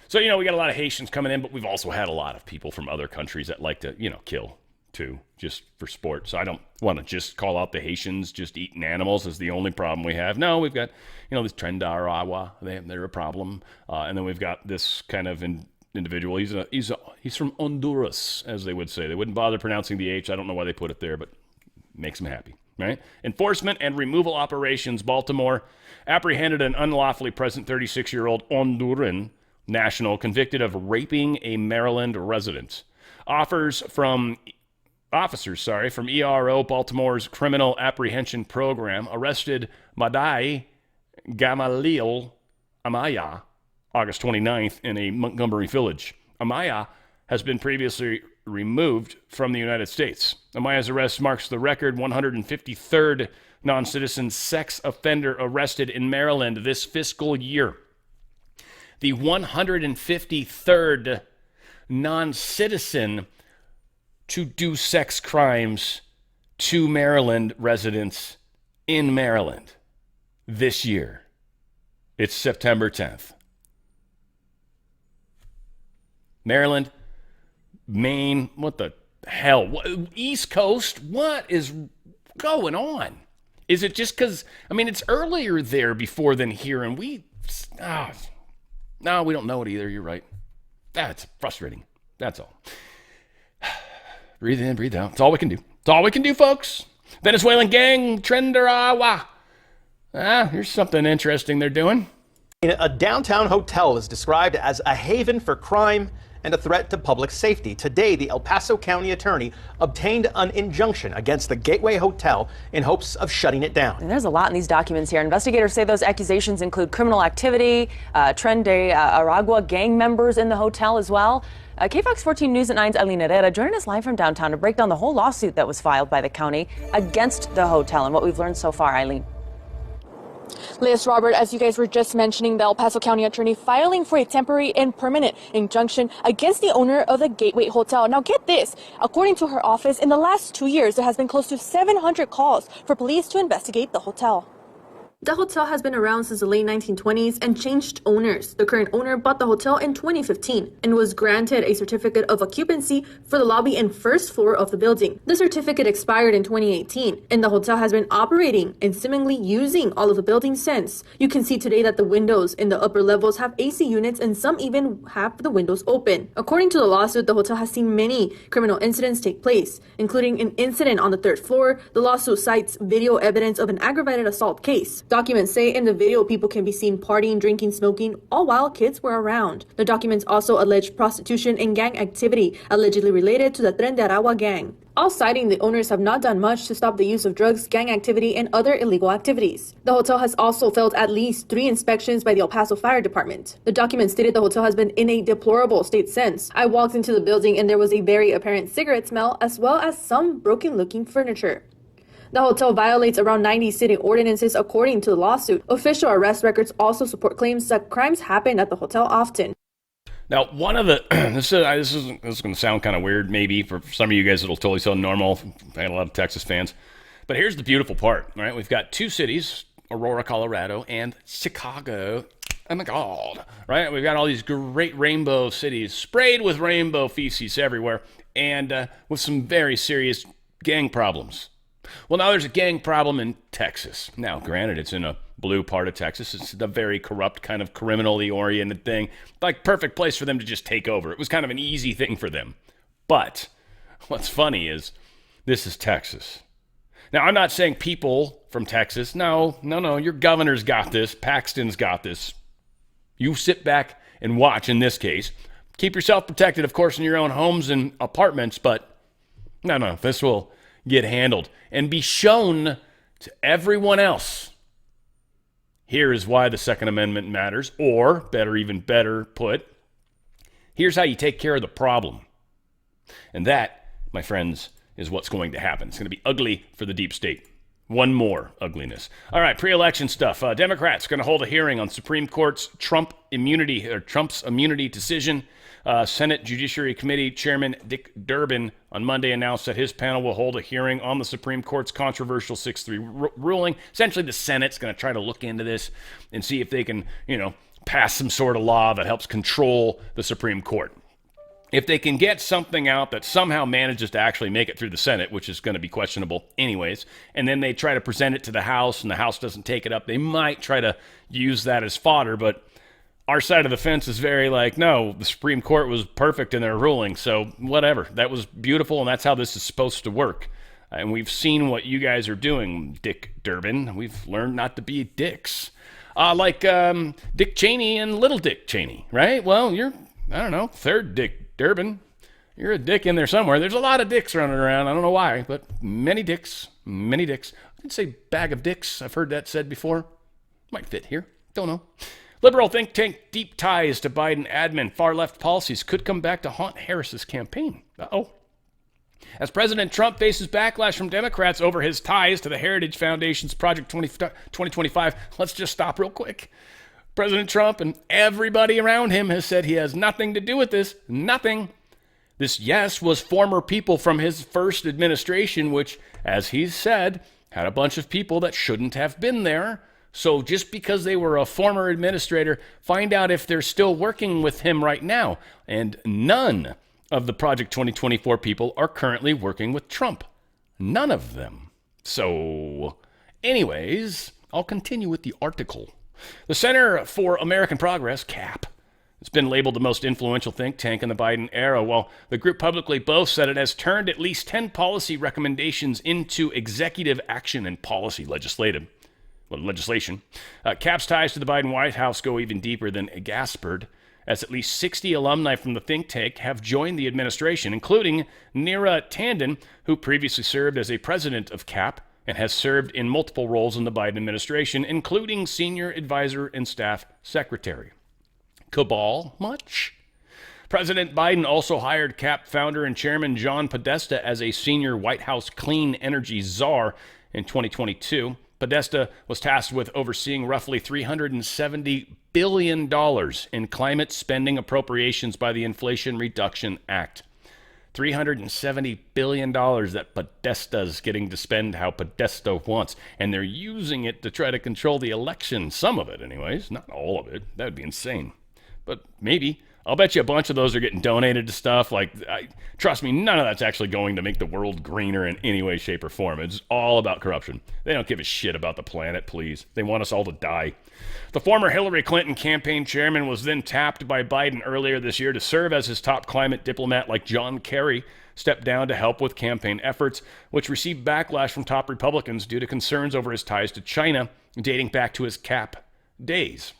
So, we got a lot of Haitians coming in, but we've also had a lot of people from other countries that like to, kill, too, just for sport. So I don't want to just call out the Haitians just eating animals as the only problem we have. No, we've got, this Trendarawa. They're a problem. And then we've got this kind of individual. He's from Honduras, as they would say. They wouldn't bother pronouncing the H. I don't know why they put it there, but makes them happy. Right? Enforcement and removal operations. Baltimore apprehended an unlawfully present 36-year-old Honduran national convicted of raping a Maryland resident. Officers from ERO Baltimore's criminal apprehension program arrested Madai Gamaliel Amaya August 29th in a Montgomery village. Amaya has been previously removed from the United States. Amaya's arrest marks the record 153rd non-citizen sex offender arrested in Maryland this fiscal year. The 153rd non-citizen to do sex crimes to Maryland residents in Maryland this year. It's September 10th. Maryland, Maine, what the hell? East Coast, what is going on? Is it just because, it's earlier there before than here, and no, we don't know it either. You're right. That's frustrating. That's all. Breathe in, breathe out. It's all we can do. It's all we can do, folks. Venezuelan gang, Trendarawa. Here's something interesting they're doing. A downtown hotel is described as a haven for crime and a threat to public safety. Today, the El Paso County attorney obtained an injunction against the Gateway Hotel in hopes of shutting it down. And there's a lot in these documents here. Investigators say those accusations include criminal activity, Tren de Aragua gang members in the hotel as well. KFOX 14 News at 9's Eileen Herrera joining us live from downtown to break down the whole lawsuit that was filed by the county against the hotel and what we've learned so far. Eileen. Liz, Robert, as you guys were just mentioning, the El Paso County attorney filing for a temporary and permanent injunction against the owner of the Gateway Hotel. Now get this, according to her office, in the last 2 years, there has been close to 700 calls for police to investigate the hotel. The hotel has been around since the late 1920s and changed owners. The current owner bought the hotel in 2015 and was granted a certificate of occupancy for the lobby and first floor of the building. The certificate expired in 2018, and the hotel has been operating and seemingly using all of the building since. You can see today that the windows in the upper levels have AC units and some even have the windows open. According to the lawsuit, the hotel has seen many criminal incidents take place, including an incident on the third floor. The lawsuit cites video evidence of an aggravated assault case. Documents say in the video people can be seen partying, drinking, smoking, all while kids were around. The documents also allege prostitution and gang activity allegedly related to the Tren de Aragua gang, all citing the owners have not done much to stop the use of drugs, gang activity, and other illegal activities. The hotel has also failed at least 3 inspections by the El Paso Fire Department. The document stated the hotel has been in a deplorable state since. I walked into the building and there was a very apparent cigarette smell as well as some broken-looking furniture. The hotel violates around 90 city ordinances according to the lawsuit. Official arrest records also support claims that crimes happen at the hotel often. Now, one of the this is going to sound kind of weird, maybe for some of you guys. It'll totally sound normal. I had a lot of Texas fans, but here's the beautiful part. All right, we've got 2 cities, Aurora, Colorado, and Chicago. Oh my God! Right, we've got all these great rainbow cities sprayed with rainbow feces everywhere, and with some very serious gang problems. Well, now there's a gang problem in Texas. Now, granted, it's in a blue part of Texas. It's a very corrupt, kind of criminally oriented thing. Like, perfect place for them to just take over. It was kind of an easy thing for them. But what's funny is this is Texas. Now, I'm not saying people from Texas. No. Your governor's got this. Paxton's got this. You sit back and watch in this case. Keep yourself protected, of course, in your own homes and apartments. But no, this will get handled and be shown to everyone else. Here is why the Second Amendment matters, or even better put, here's how you take care of the problem. And that, my friends, is what's going to happen. It's going to be ugly for the deep state. One more ugliness. All right, pre-election stuff. Democrats going to hold a hearing on Supreme Court's Trump's immunity decision. Senate Judiciary Committee Chairman Dick Durbin on Monday announced that his panel will hold a hearing on the Supreme Court's controversial 6-3 ruling. Essentially, the Senate's going to try to look into this and see if they can, pass some sort of law that helps control the Supreme Court. If they can get something out that somehow manages to actually make it through the Senate, which is going to be questionable anyways, and then they try to present it to the House and the House doesn't take it up, they might try to use that as fodder, but our side of the fence is very no, the Supreme Court was perfect in their ruling, so whatever. That was beautiful, and that's how this is supposed to work. And we've seen what you guys are doing, Dick Durbin. We've learned not to be dicks. Like Dick Cheney and Little Dick Cheney, right? Well, you're, third Dick Durbin. You're a dick in there somewhere. There's a lot of dicks running around. I don't know why, but many dicks. I'd say bag of dicks. I've heard that said before. Might fit here. Don't know. Liberal think tank deep ties to Biden admin far-left policies could come back to haunt Harris's campaign. Uh-oh. As President Trump faces backlash from Democrats over his ties to the Heritage Foundation's Project 2025, let's just stop real quick. President Trump and everybody around him has said he has nothing to do with this. Nothing. This, yes, was former people from his first administration, which, as he's said, had a bunch of people that shouldn't have been there. So just because they were a former administrator, find out if they're still working with him right now. And none of the Project 2024 people are currently working with Trump. None of them. So, anyways, I'll continue with the article. The Center for American Progress, CAP, has been labeled the most influential think tank in the Biden era, while the group publicly boasts that it has turned at least 10 policy recommendations into executive action and policy legislation. CAP's ties to the Biden White House go even deeper than Gaspard, as at least 60 alumni from the think tank have joined the administration, including Neera Tanden, who previously served as a president of CAP and has served in multiple roles in the Biden administration, including senior advisor and staff secretary. Cabal much? President Biden also hired CAP founder and chairman John Podesta as a senior White House clean energy czar in 2022. Podesta was tasked with overseeing roughly $370 billion in climate spending appropriations by the Inflation Reduction Act. $370 billion that Podesta's getting to spend how Podesta wants. And they're using it to try to control the election. Some of it, anyways. Not all of it. That would be insane. But maybe. I'll bet you a bunch of those are getting donated to stuff. Trust me, none of that's actually going to make the world greener in any way, shape, or form. It's all about corruption. They don't give a shit about the planet, please. They want us all to die. The former Hillary Clinton campaign chairman was then tapped by Biden earlier this year to serve as his top climate diplomat, like John Kerry stepped down to help with campaign efforts, which received backlash from top Republicans due to concerns over his ties to China dating back to his CAP days.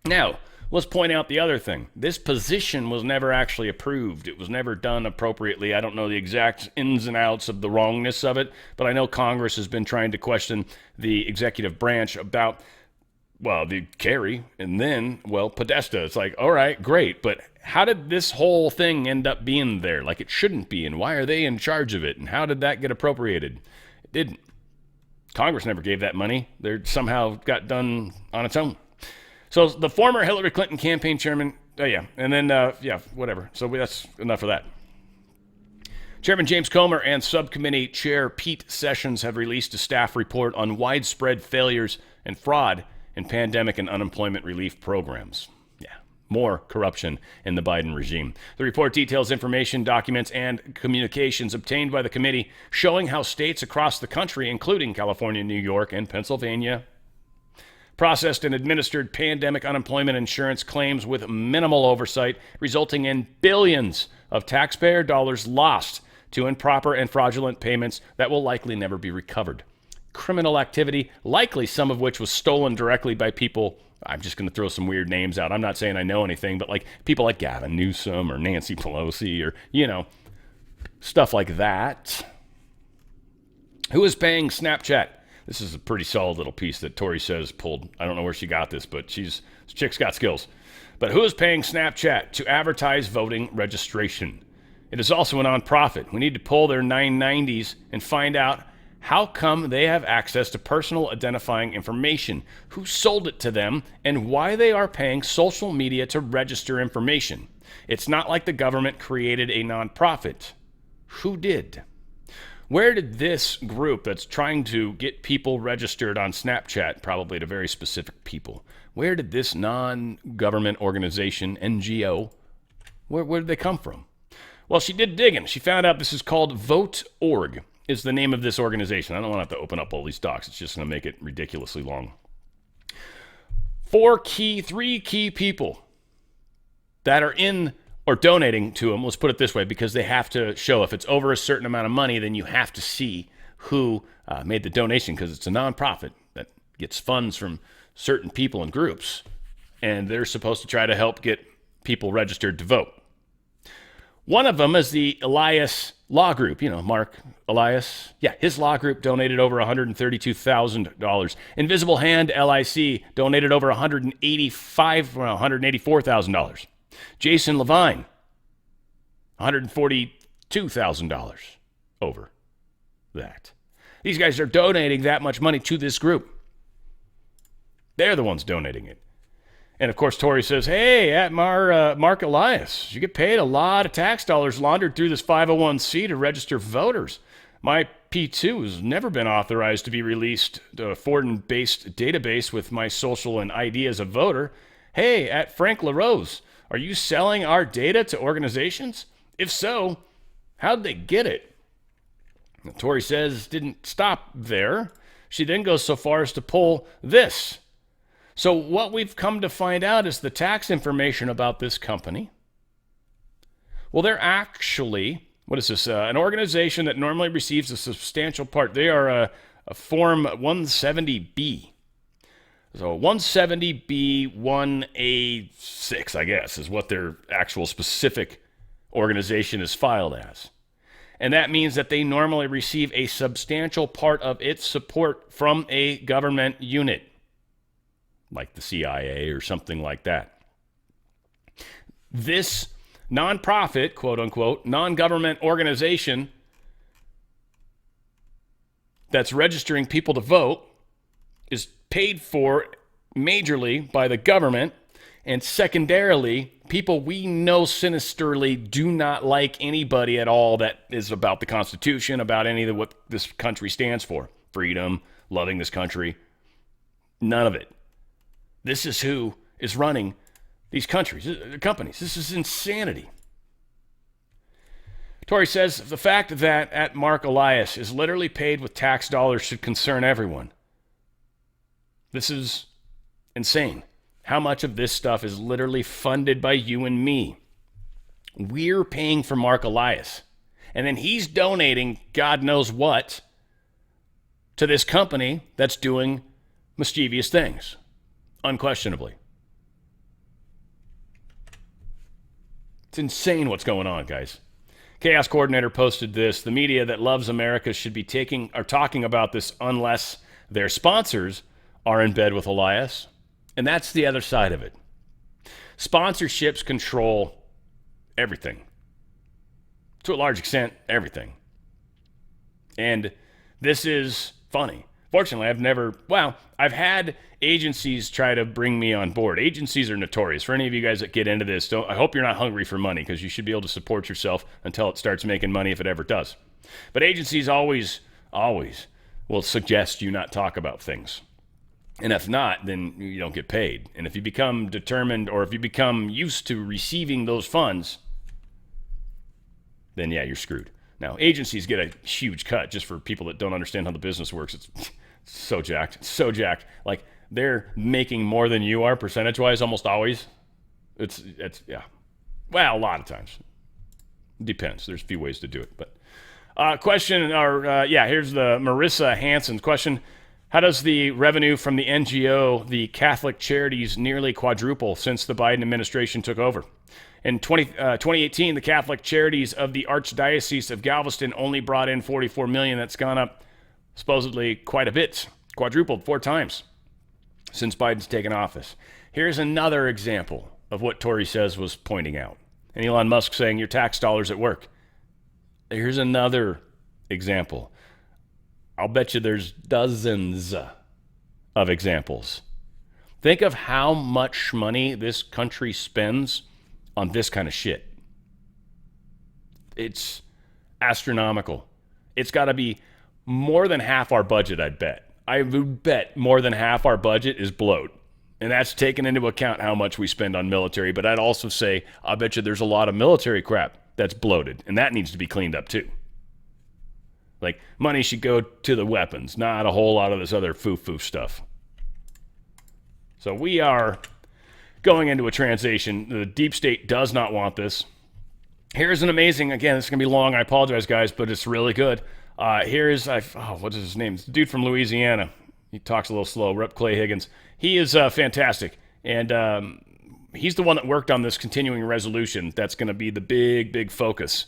Now, let's point out the other thing. This position was never actually approved. It was never done appropriately. I don't know the exact ins and outs of the wrongness of it, but I know Congress has been trying to question the executive branch about, well, the Kerry and then, well, Podesta. It's like, all right, great, but how did this whole thing end up being there like it shouldn't be, and why are they in charge of it, and how did that get appropriated? It didn't. Congress never gave that money. They somehow got done on its own. So the former Hillary Clinton campaign chairman, whatever. So that's enough of that. Chairman James Comer and Subcommittee Chair Pete Sessions have released a staff report on widespread failures and fraud in pandemic and unemployment relief programs. Yeah, more corruption in the Biden regime. The report details information, documents, and communications obtained by the committee showing how states across the country, including California, New York, and Pennsylvania, processed and administered pandemic unemployment insurance claims with minimal oversight, resulting in billions of taxpayer dollars lost to improper and fraudulent payments that will likely never be recovered. Criminal activity, likely some of which was stolen directly by people. I'm just going to throw some weird names out. I'm not saying I know anything, but like people like Gavin Newsom or Nancy Pelosi or, stuff like that. Who is paying Snapchat? This is a pretty solid little piece that Tori says pulled. I don't know where she got this, but this chick's got skills. But who is paying Snapchat to advertise voting registration? It is also a nonprofit. We need to pull their 990s and find out how come they have access to personal identifying information, who sold it to them, and why they are paying social media to register information. It's not like the government created a nonprofit. Who did? Where did this group that's trying to get people registered on Snapchat, probably to very specific people, where did this non-government organization, NGO, where did they come from? Well, she did digging. She found out this is called Vote.org, is the name of this organization. I don't want to have to open up all these docs. It's just going to make it ridiculously long. Three key people that are in or donating to them, let's put it this way, because they have to show if it's over a certain amount of money, then you have to see who made the donation, because it's a nonprofit that gets funds from certain people and groups, and they're supposed to try to help get people registered to vote. One of them is the Elias Law Group. Mark Elias. Yeah, his law group donated over $132,000. Invisible Hand LIC donated over $184,000. Jason Levine, $142,000 over that. These guys are donating that much money to this group. They're the ones donating it. And of course, Tori says, hey, at Mark Elias, you get paid a lot of tax dollars laundered through this 501c to register voters. My P2 has never been authorized to be released to a foreign-based database with my social and ID as a voter. Hey, at Frank LaRose, are you selling our data to organizations? If so, how'd they get it? Now, Tori says didn't stop there. She then goes so far as to pull this. So what we've come to find out is the tax information about this company. Well, they're actually, what is this? An organization that normally receives a substantial part. They are a Form 170B. So 170B 1A6, I guess, is what their actual specific organization is filed as. And that means that they normally receive a substantial part of its support from a government unit, like the CIA or something like that. This nonprofit, quote unquote, non-government organization that's registering people to vote is paid for majorly by the government, and secondarily, people we know sinisterly do not like anybody at all that is about the Constitution, about any of what this country stands for. Freedom, loving this country. None of it. This is who is running these companies. This is insanity. Tory says the fact that at Mark Elias is literally paid with tax dollars should concern everyone. This is insane. How much of this stuff is literally funded by you and me? We're paying for Mark Elias. And then he's donating God knows what to this company that's doing mischievous things. Unquestionably. It's insane what's going on, guys. Chaos Coordinator posted this. The media that loves America should be talking about this unless their sponsors are in bed with Elias. And that's the other side of it. Sponsorships control everything. To a large extent, everything. And this is funny. Fortunately, I've had agencies try to bring me on board. Agencies are notorious. For any of you guys that get into this, I hope you're not hungry for money, because you should be able to support yourself until it starts making money, if it ever does. But agencies always will suggest you not talk about things. And if not, then you don't get paid. And if you become determined, or if you become used to receiving those funds, then yeah, you're screwed. Now, agencies get a huge cut just for people that don't understand how the business works. It's so jacked. So jacked. Like, they're making more than you are percentage-wise almost always. It's yeah. Well, a lot of times. Depends. There's a few ways to do it. But here's the Marissa Hansen question. How does the revenue from the NGO, the Catholic Charities, nearly quadruple since the Biden administration took over? In 2018, the Catholic Charities of the Archdiocese of Galveston only brought in $44 million. That's gone up supposedly quite a bit, quadrupled 4 times since Biden's taken office. Here's another example of what Tory says was pointing out. And Elon Musk saying your tax dollars at work. Here's another example. I'll bet you there's dozens of examples. Think of how much money this country spends on this kind of shit. It's astronomical. It's got to be more than half our budget, I'd bet. I would bet more than half our budget is bloat. And that's taking into account how much we spend on military. But I'd also say, I bet you there's a lot of military crap that's bloated. And that needs to be cleaned up too. Like, money should go to the weapons, not a whole lot of this other foo-foo stuff. So we are going into a transition. The deep state does not want this. Here's an amazing, again, this is going to be long. I apologize, guys, but it's really good. What is his name? It's the dude from Louisiana. He talks a little slow. Rep. Clay Higgins. He is fantastic. And he's the one that worked on this continuing resolution. That's going to be the big focus.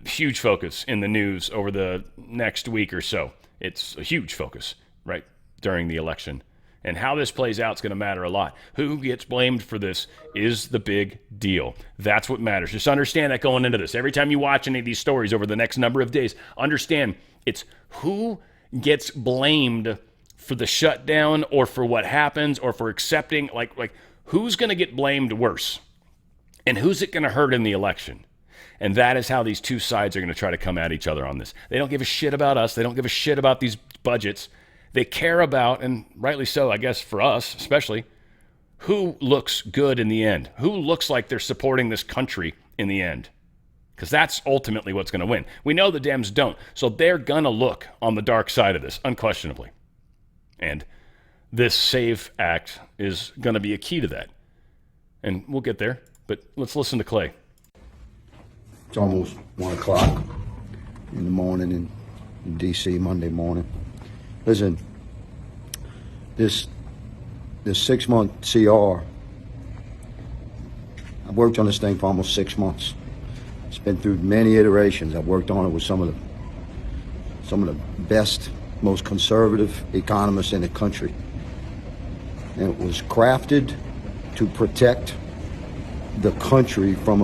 Huge focus in the news over the next week or so. It's a huge focus, right, during the election. And how this plays out is going to matter a lot. Who gets blamed for this is the big deal. That's what matters. Just understand that going into this. Every time you watch any of these stories over the next number of days, understand it's who gets blamed for the shutdown or for what happens or for accepting, like who's going to get blamed worse? And who's it going to hurt in the election? And that is how these two sides are going to try to come at each other on this. They don't give a shit about us. They don't give a shit about these budgets. They care about, and rightly so, I guess for us especially, who looks good in the end. Who looks like they're supporting this country in the end. Because that's ultimately what's going to win. We know the Dems don't. So they're going to look on the dark side of this, unquestionably. And this SAVE Act is going to be a key to that. And we'll get there. But let's listen to Clay. It's almost 1 o'clock in the morning in D.C. Monday morning. Listen, this 6-month CR, I've worked on this thing for almost 6 months. It's been through many iterations. I've worked on it with some of the best, most conservative economists in the country. And it was crafted to protect the country from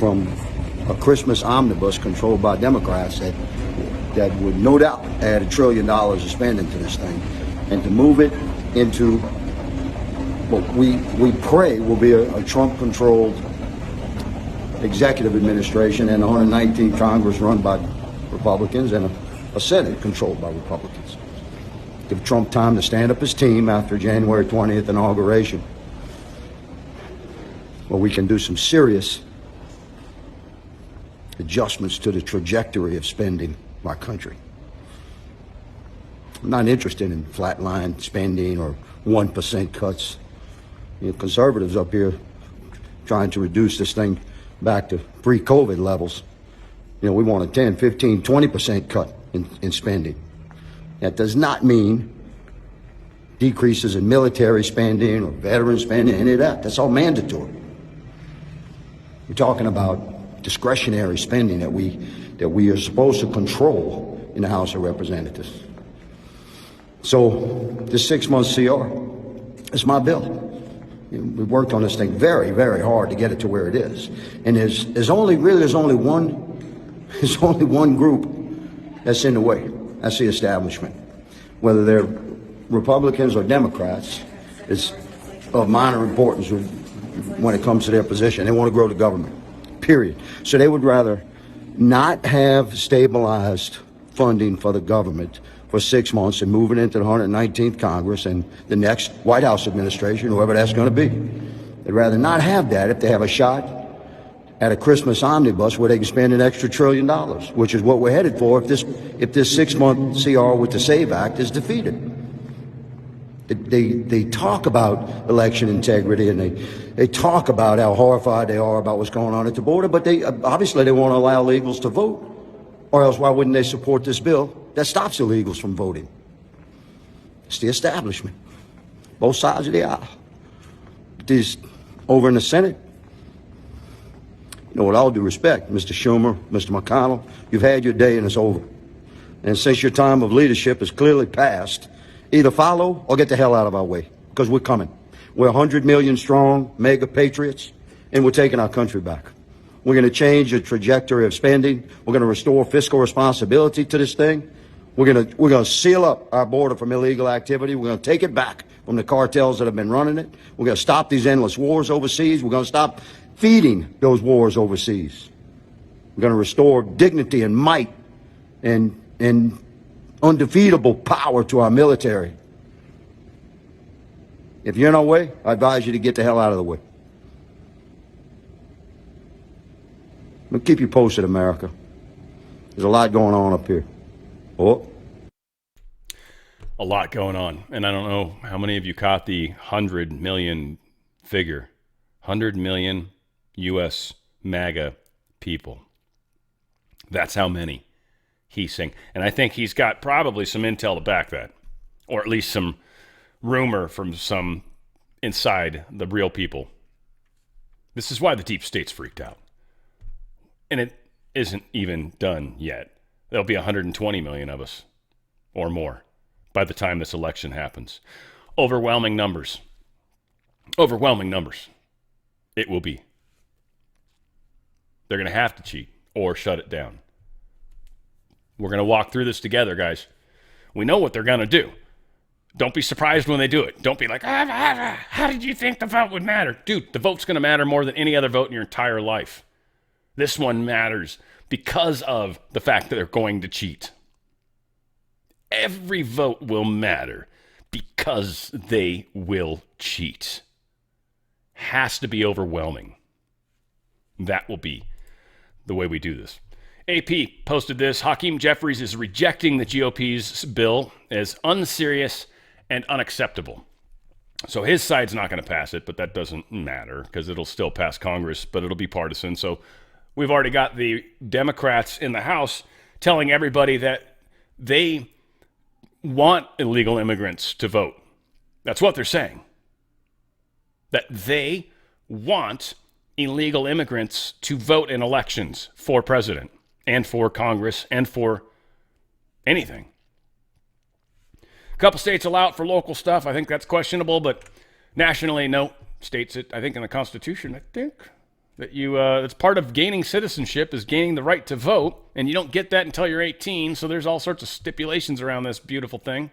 a Christmas omnibus controlled by Democrats that would no doubt add $1 trillion of spending to this thing. and to move it into what we pray will be a Trump-controlled executive administration and a 119th Congress run by Republicans and a Senate controlled by Republicans. Give Trump time to stand up his team after January 20th inauguration, where we can do some serious adjustments to the trajectory of spending by country. I'm not interested in flatline spending or 1% cuts. You know, conservatives up here trying to reduce this thing back to pre-COVID levels. You know, we want a 10, 15, 20% cut in spending. That does not mean decreases in military spending or veteran spending, any of that. That's all mandatory. We're talking about discretionary spending that we are supposed to control in the House of Representatives. So this 6-month CR is my bill. We worked on this thing very, very hard to get it to where it is. And there's only one group that's in the way. That's the establishment. Whether they're Republicans or Democrats is of minor importance when it comes to their position. They want to grow the government, period. So they would rather not have stabilized funding for the government for 6 months and move it into the 119th Congress and the next White House administration, whoever that's going to be. They'd rather not have that if they have a shot at a Christmas omnibus where they can spend an extra $1 trillion, which is what we're headed for if this 6-month CR with the SAVE Act is defeated. They talk about election integrity and they talk about how horrified they are about what's going on at the border, but they obviously they want to allow illegals to vote, or else why wouldn't they support this bill that stops illegals from voting? It's the establishment, both sides of the aisle. These over in the Senate, you know, with all due respect, Mr. Schumer, Mr. McConnell, you've had your day and it's over. And since your time of leadership is clearly past, either follow or get the hell out of our way, because we're coming. We're 100 million strong, mega patriots, and we're taking our country back. We're going to change the trajectory of spending. We're going to restore fiscal responsibility to this thing. We're going to seal up our border from illegal activity. We're going to take it back from the cartels that have been running it. We're going to stop these endless wars overseas. We're going to stop feeding those wars overseas. We're going to restore dignity and might and undefeatable power to our military. If you're in our way, I advise you to get the hell out of the way. We'll keep you posted, America. There's a lot going on up here. Oh. A lot going on. And I don't know how many of you caught the 100 million figure. 100 million U.S. MAGA people. That's how many he's saying. And I think he's got probably some intel to back that. Or at least some rumor from some inside the real people. This is why the deep state's freaked out. And it isn't even done yet. There'll be 120 million of us or more by the time this election happens. Overwhelming numbers. Overwhelming numbers. It will be. They're going to have to cheat or shut it down. We're going to walk through this together, guys. We know what they're going to do. Don't be surprised when they do it. Don't be like, how did you think the vote would matter? Dude, the vote's going to matter more than any other vote in your entire life. This one matters because of the fact that they're going to cheat. Every vote will matter because they will cheat. Has to be overwhelming. That will be the way we do this. AP posted this. Hakeem Jeffries is rejecting the GOP's bill as unserious and unacceptable. So his side's not going to pass it, but that doesn't matter because it'll still pass Congress, but it'll be partisan. So we've already got the Democrats in the House telling everybody that they want illegal immigrants to vote. That's what they're saying. That they want illegal immigrants to vote in elections for president and for Congress and for anything. A couple states allow it for local stuff. I think that's questionable, but nationally, no. States it, I think, in the Constitution, I think, that it's part of gaining citizenship is gaining the right to vote, and you don't get that until you're 18, so there's all sorts of stipulations around this beautiful thing.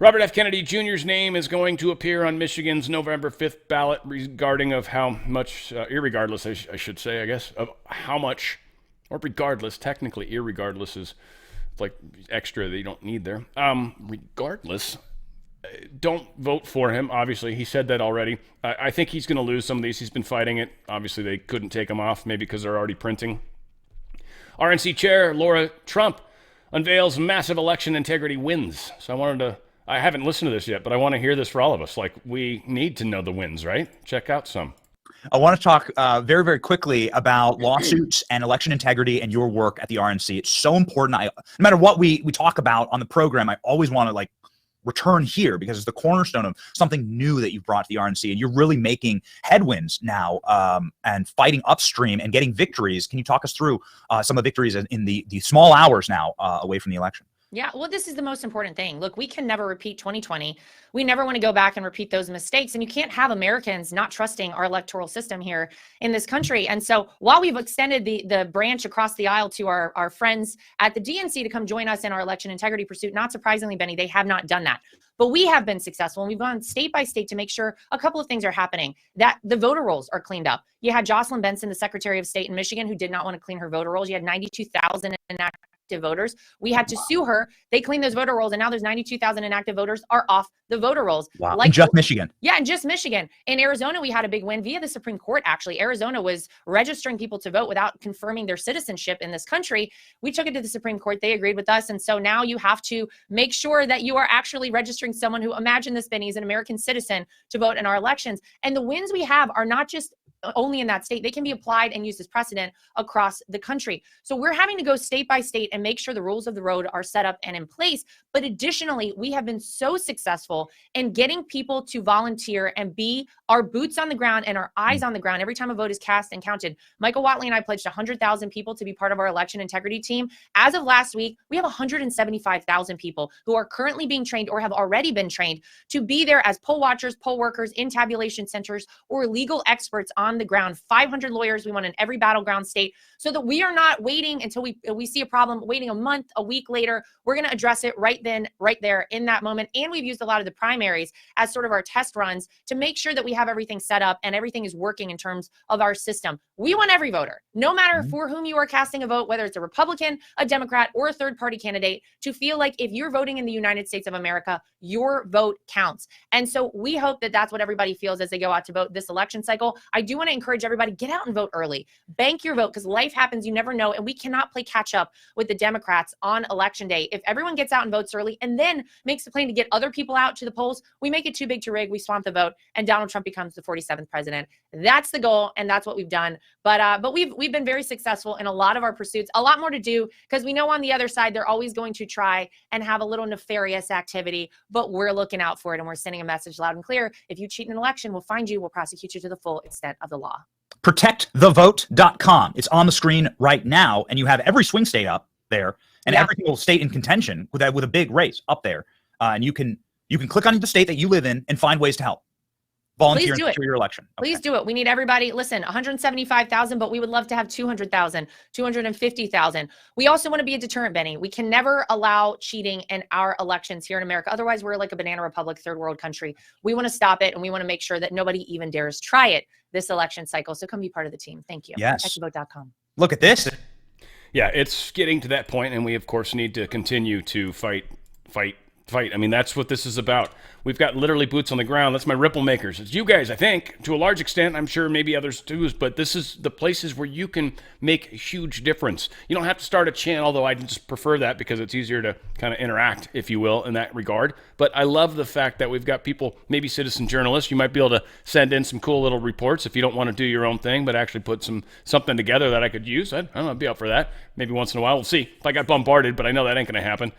Robert F. Kennedy Jr.'s name is going to appear on Michigan's November 5th ballot regarding of how much, irregardless, I should say, I guess, of how much, or regardless, technically irregardless is like extra that you don't need there. Regardless, don't vote for him. Obviously, he said that already. I think he's going to lose some of these. He's been fighting it. Obviously, they couldn't take him off, maybe because they're already printing. RNC Chair Laura Trump unveils massive election integrity wins. So I haven't listened to this yet, but I want to hear this for all of us. Like, we need to know the wins, right? Check out some. I want to talk very, very quickly about lawsuits and election integrity and your work at the RNC. It's so important. No matter what we talk about on the program, I always want to return here because it's the cornerstone of something new that you've brought to the RNC, and you're really making headwinds now and fighting upstream and getting victories. Can you talk us through some of the victories in the small hours now away from the election? Yeah, well, this is the most important thing. Look, we can never repeat 2020. We never want to go back and repeat those mistakes. And you can't have Americans not trusting our electoral system here in this country. And so while we've extended the branch across the aisle to our friends at the DNC to come join us in our election integrity pursuit, not surprisingly, Benny, they have not done that. But we have been successful, and we've gone state by state to make sure a couple of things are happening, that the voter rolls are cleaned up. You had Jocelyn Benson, the Secretary of State in Michigan, who did not want to clean her voter rolls. You had 92,000 inactive voters. We had to sue her. They cleaned those voter rolls, and now there's 92,000 inactive voters are off the voter rolls. Wow. In just Michigan. Yeah, in just Michigan. In Arizona, we had a big win via the Supreme Court, actually. Arizona was registering people to vote without confirming their citizenship in this country. We took it to the Supreme Court. They agreed with us. And so now you have to make sure that you are actually registering someone who, imagine this, Benny, is an American citizen to vote in our elections. And the wins we have are not just only in that state. They can be applied and used as precedent across the country. So we're having to go state by state and make sure the rules of the road are set up and in place. But additionally, we have been so successful in getting people to volunteer and be our boots on the ground and our eyes on the ground every time a vote is cast and counted. Michael Watley and I pledged 100,000 people to be part of our election integrity team. As of last week, we have 175,000 people who are currently being trained or have already been trained to be there as poll watchers, poll workers in tabulation centers, or legal experts on the ground. 500 lawyers we want in every battleground state, so that we are not waiting until we see a problem, waiting a month, a week later. We're going to address it right then, right there in that moment. And we've used a lot of the primaries as sort of our test runs to make sure that we have everything set up and everything is working in terms of our system. We want every voter, no matter for whom you are casting a vote, whether it's a Republican, a Democrat, or a third party candidate, to feel like if you're voting in the United States of America, your vote counts. And so we hope that that's what everybody feels as they go out to vote this election cycle. I do want to encourage everybody, get out and vote early. Bank your vote, because life happens, you never know, and we cannot play catch up with the Democrats on election day. If everyone gets out and votes early and then makes a plan to get other people out to the polls, we make it too big to rig, we swamp the vote, and Donald Trump becomes the 47th president. That's the goal, and that's what we've done. But we've been very successful in a lot of our pursuits. A lot more to do, because we know on the other side they're always going to try and have a little nefarious activity, but we're looking out for it, and we're sending a message loud and clear. If you cheat in an election, we'll find you, we'll prosecute you to the full extent of the law. ProtectTheVote.com. It's on the screen right now, and you have every swing state up there, and every single state in contention with a big race up there. And you can click on the state that you live in and find ways to help. Volunteer and secure your election. Please do it. We need everybody. Listen, 175,000, but we would love to have 200,000, 250,000. We also want to be a deterrent, Benny. We can never allow cheating in our elections here in America. Otherwise, we're like a banana republic, third world country. We want to stop it, and we want to make sure that nobody even dares try it this election cycle. So come be part of the team. Thank you. Yes. PreElectionStuff.com. Look at this. Yeah, it's getting to that point, and we, of course, need to continue to fight. I mean, that's what this is about. We've got literally boots on the ground. That's my ripple makers. It's you guys, I think, to a large extent. I'm sure maybe others too, but this is the places where you can make a huge difference. You don't have to start a channel, although I just prefer that because it's easier to kind of interact, if you will, in that regard. But I love the fact that we've got people, maybe citizen journalists. You might be able to send in some cool little reports if you don't want to do your own thing, but actually put something together that I could use. I don't know, I'd be up for that. Maybe once in a while. We'll see if I got bombarded, but I know that ain't going to happen.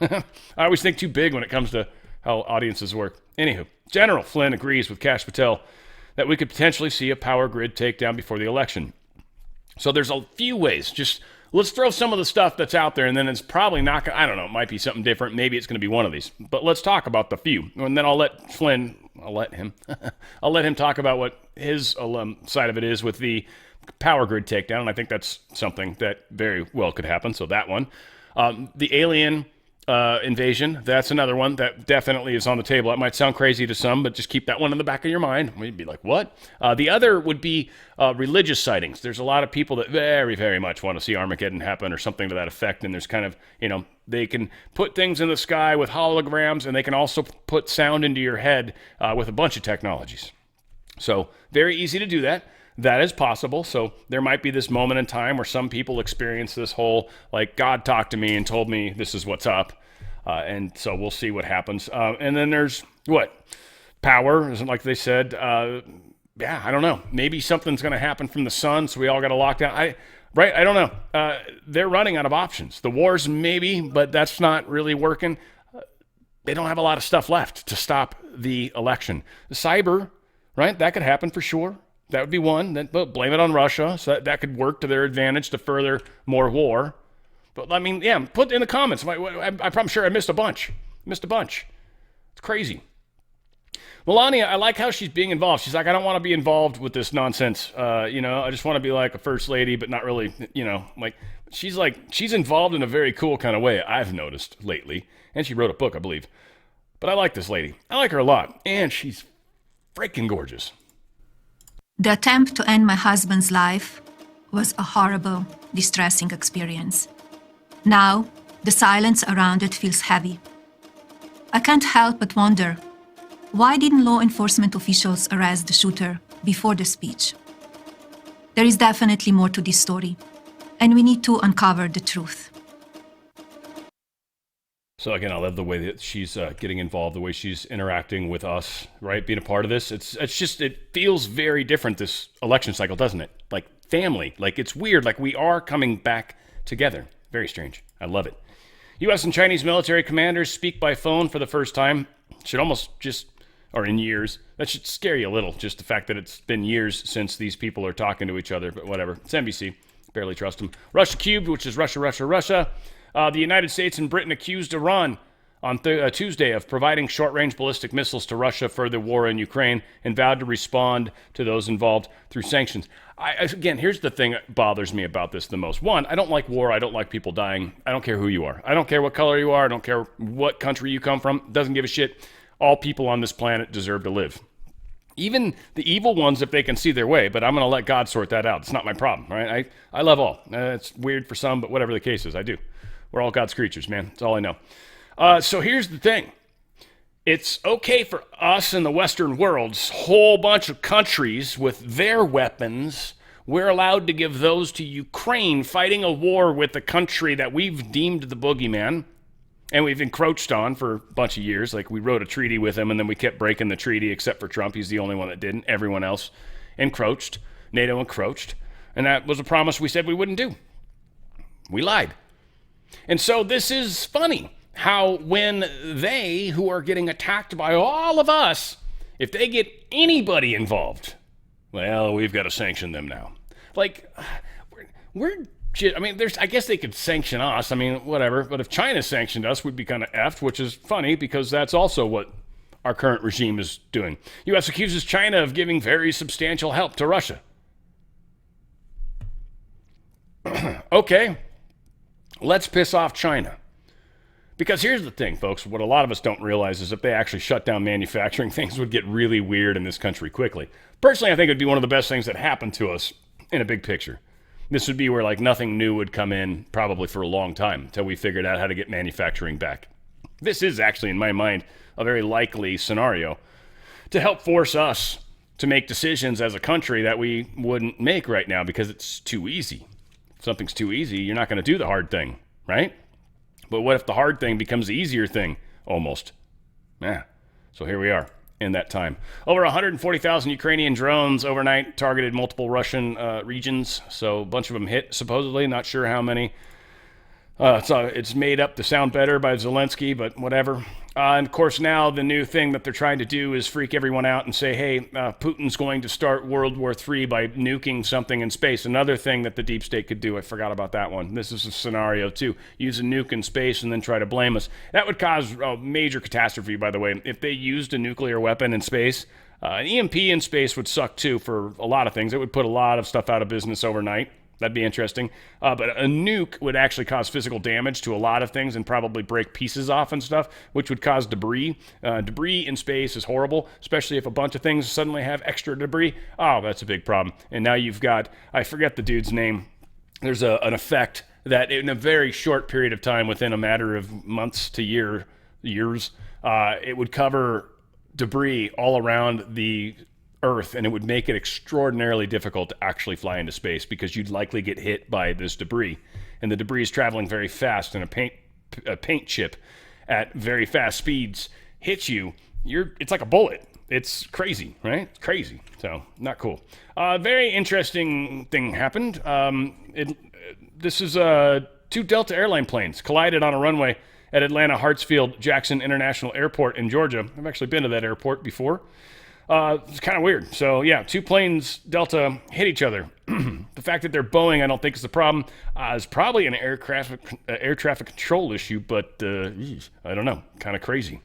I always think too big when it comes to how audiences work. Anywho, General Flynn agrees with Kash Patel that we could potentially see a power grid takedown before the election. So there's a few ways. Just let's throw some of the stuff that's out there, and then it's probably not going to, I don't know, it might be something different. Maybe it's going to be one of these. But let's talk about the few. And then I'll let him talk about what his side of it is with the power grid takedown. And I think that's something that very well could happen. So that one. The alien invasion. That's another one that definitely is on the table. That might sound crazy to some, but just keep that one in the back of your mind. We'd be like, what? The other would be religious sightings. There's a lot of people that very, very much want to see Armageddon happen or something to that effect. And there's kind of, they can put things in the sky with holograms, and they can also put sound into your head with a bunch of technologies. So very easy to do that. That is possible. So there might be this moment in time where some people experience this whole, like, God talked to me and told me this is what's up. And so we'll see what happens. And then there's power, isn't like they said. I don't know. Maybe something's going to happen from the sun, so we all got to lock down. I don't know. They're running out of options. The wars, maybe, but that's not really working. They don't have a lot of stuff left to stop the election. The cyber, right? That could happen for sure. That would be one. Then blame it on Russia. So that could work to their advantage to further more war. But I mean, put in the comments. I'm sure I missed a bunch. It's crazy. Melania, I like how she's being involved. She's like, I don't want to be involved with this nonsense. I just want to be like a first lady, but not really, she's involved in a very cool kind of way, I've noticed lately. And she wrote a book, I believe. But I like this lady. I like her a lot. And she's freaking gorgeous. The attempt to end my husband's life was a horrible, distressing experience. Now, the silence around it feels heavy. I can't help but wonder, why didn't law enforcement officials arrest the shooter before the speech? There is definitely more to this story, and we need to uncover the truth. So again, I love the way that she's getting involved, the way she's interacting with us, right? Being a part of this. It feels very different this election cycle, doesn't it? Like family, like it's weird. Like we are coming back together. Very strange. I love it. U.S. and Chinese military commanders speak by phone for the first time. Should almost or in years. That should scare you a little, just the fact that it's been years since these people are talking to each other, but whatever. It's NBC. Barely trust them. Russia cubed, which is Russia. The United States and Britain accused Iran on Tuesday of providing short-range ballistic missiles to Russia for the war in Ukraine and vowed to respond to those involved through sanctions. Again, here's the thing that bothers me about this the most. One, I don't like war. I don't like people dying. I don't care who you are. I don't care what color you are. I don't care what country you come from. Doesn't give a shit. All people on this planet deserve to live. Even the evil ones, if they can see their way, but I'm going to let God sort that out. It's not my problem, right? I love all. It's weird for some, but whatever the case is, I do. We're all God's creatures, man. That's all I know. So here's the thing. It's okay for us in the Western world, a whole bunch of countries with their weapons. We're allowed to give those to Ukraine fighting a war with a country that we've deemed the boogeyman and we've encroached on for a bunch of years. Like we wrote a treaty with him and then we kept breaking the treaty except for Trump. He's the only one that didn't. Everyone else encroached. NATO encroached. And that was a promise we said we wouldn't do. We lied. And so this is funny how when they, who are getting attacked by all of us, if they get anybody involved, well, we've got to sanction them now. Like, I guess they could sanction us. I mean, whatever. But if China sanctioned us, we'd be kind of effed, which is funny because that's also what our current regime is doing. U.S. accuses China of giving very substantial help to Russia. Okay. Let's piss off China. Because here's the thing, folks. What a lot of us don't realize is if they actually shut down manufacturing, things would get really weird in this country quickly. Personally, I think it would be one of the best things that happened to us in a big picture. This would be where like nothing new would come in probably for a long time until we figured out how to get manufacturing back. This is actually, in my mind, a very likely scenario to help force us to make decisions as a country that we wouldn't make right now because it's too easy. If something's too easy, you're not going to do the hard thing, right? But what if the hard thing becomes the easier thing, almost? Yeah. So here we are in that time. Over 140,000 Ukrainian drones overnight targeted multiple Russian regions. So a bunch of them hit, supposedly. Not sure how many. It's made up to sound better by Zelensky, but whatever. And of course, now the new thing that they're trying to do is freak everyone out and say, hey, Putin's going to start World War III by nuking something in space. Another thing that the deep state could do. I forgot about that one. This is a scenario, too. Use a nuke in space and then try to blame us. That would cause a major catastrophe, by the way. If they used a nuclear weapon in space, an EMP in space would suck, too, for a lot of things. It would put a lot of stuff out of business overnight. That'd be interesting. But a nuke would actually cause physical damage to a lot of things and probably break pieces off and stuff, which would cause debris. Debris in space is horrible, especially if a bunch of things suddenly have extra debris. Oh, that's a big problem. And now you've got, I forget the dude's name. There's an effect that in a very short period of time, within a matter of months to years, it would cover debris all around the Earth, and it would make it extraordinarily difficult to actually fly into space because you'd likely get hit by this debris. And the debris is traveling very fast, and a paint chip at very fast speeds hits you. It's like a bullet. It's crazy, right? It's crazy. So, not cool. Very interesting thing happened. This is 2 Delta airline planes collided on a runway at Atlanta Hartsfield-Jackson International Airport in Georgia. I've actually been to that airport before. It's kind of weird. So, yeah, 2 planes, Delta, hit each other. The fact that they're Boeing, I don't think is the problem. It's probably an air traffic control issue, but I don't know. Kind of crazy.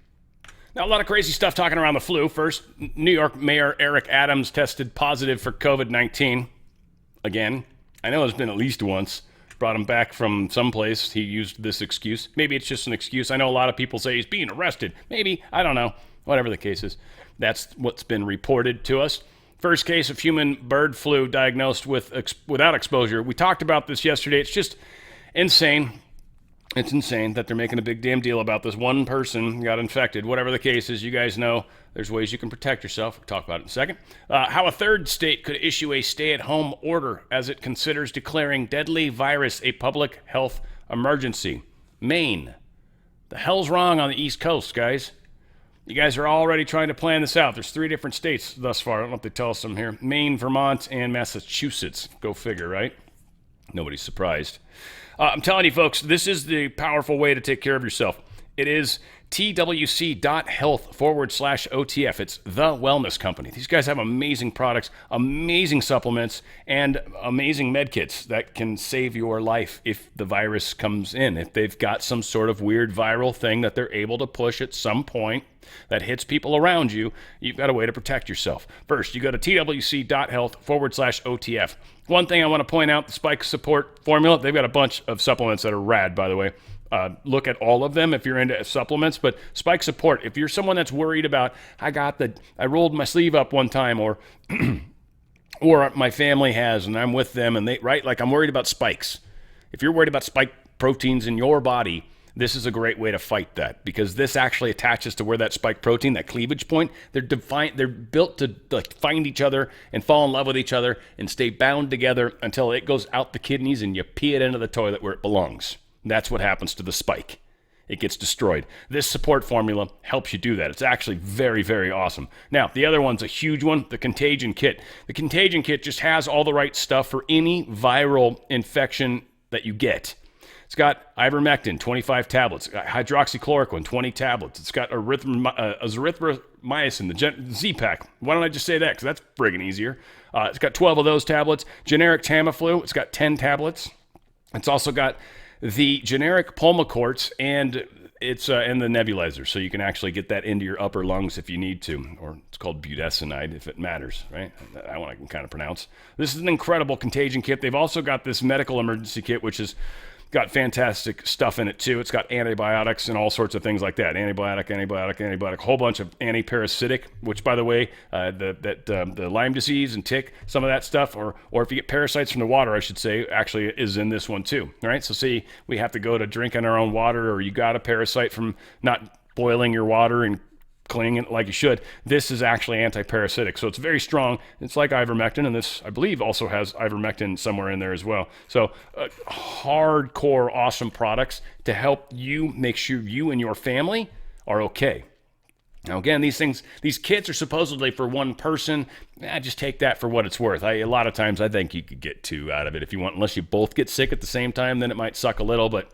Now, a lot of crazy stuff talking around the flu. First, New York Mayor Eric Adams tested positive for COVID-19. Again, I know it's been at least once. Brought him back from someplace. He used this excuse. Maybe it's just an excuse. I know a lot of people say he's being arrested. Maybe. I don't know. Whatever the case is. That's what's been reported to us. First case of human bird flu diagnosed without exposure. We talked about this yesterday. It's just insane. It's insane that they're making a big damn deal about this. One person got infected. Whatever the case is, you guys know there's ways you can protect yourself. We'll talk about it in a second. How a third state could issue a stay-at-home order as it considers declaring deadly virus a public health emergency. Maine. The hell's wrong on the East Coast, guys? You guys are already trying to plan this out. There's 3 different states thus far. I don't know if they tell us some here. Maine, Vermont, and Massachusetts. Go figure, right? Nobody's surprised. I'm telling you, folks, this is the powerful way to take care of yourself. It is twc.health/OTF. It's the wellness company. These guys have amazing products, amazing supplements, and amazing med kits that can save your life if the virus comes in. If they've got some sort of weird viral thing that they're able to push at some point that hits people around you, you've got a way to protect yourself. First, you go to twc.health/OTF. One thing I want to point out, the Spike Support formula, they've got a bunch of supplements that are rad, by the way. Look at all of them if you're into supplements, but Spike Support, if you're someone that's worried about, I rolled my sleeve up one time, or or my family has, and I'm with them, and I'm worried about spikes. If you're worried about spike proteins in your body, this is a great way to fight that, because this actually attaches to where that spike protein, that cleavage point, they're built to find each other and fall in love with each other and stay bound together until it goes out the kidneys and you pee it into the toilet where it belongs. That's what happens to the spike. It gets destroyed. This support formula helps you do that. It's actually very, very awesome. Now, the other one's a huge one, the Contagion Kit. The Contagion Kit just has all the right stuff for any viral infection that you get. It's got ivermectin, 25 tablets. It's got hydroxychloroquine, 20 tablets. It's got azithromycin, the Z-Pack. Why don't I just say that? Because that's friggin' easier. It's got 12 of those tablets. Generic Tamiflu, it's got 10 tablets. It's also got the generic Pulmicort, and it's and the nebulizer, so you can actually get that into your upper lungs if you need to, or it's called budesonide if it matters, right? That one I can kind of pronounce. This is an incredible Contagion Kit. They've also got this medical emergency kit, which is got fantastic stuff in it too. It's got antibiotics and all sorts of things like that. Antibiotic, a whole bunch of antiparasitic, which, by the way, the Lyme disease and tick, some of that stuff, or if you get parasites from the water, I should say, actually is in this one too. All right. So see, we have to go to drinking our own water, or you got a parasite from not boiling your water and cleaning it like you should. This is actually anti-parasitic, so it's very strong. It's like ivermectin, and this, I believe, also has ivermectin somewhere in there as well. So hardcore awesome products to help you make sure you and your family are okay. Now, again, these kits are supposedly for one person. Just take that for what it's worth. A lot of times I think you could get 2 out of it if you want, unless you both get sick at the same time, then it might suck a little, but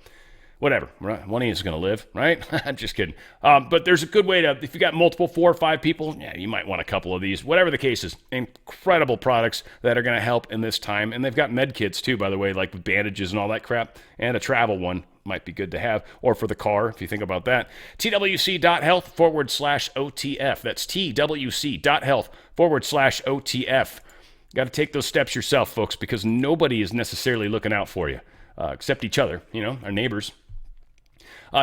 whatever, right? One of you is going to live, right? I'm just kidding. But there's a good way to, if you got multiple 4 or 5 people, yeah, you might want a couple of these. Whatever the case is, incredible products that are going to help in this time. And they've got med kits too, by the way, like with bandages and all that crap. And a travel one might be good to have, or for the car, if you think about that. twc.health/OTF. That's twc.health/OTF. Got to take those steps yourself, folks, because nobody is necessarily looking out for you, except each other, our neighbors.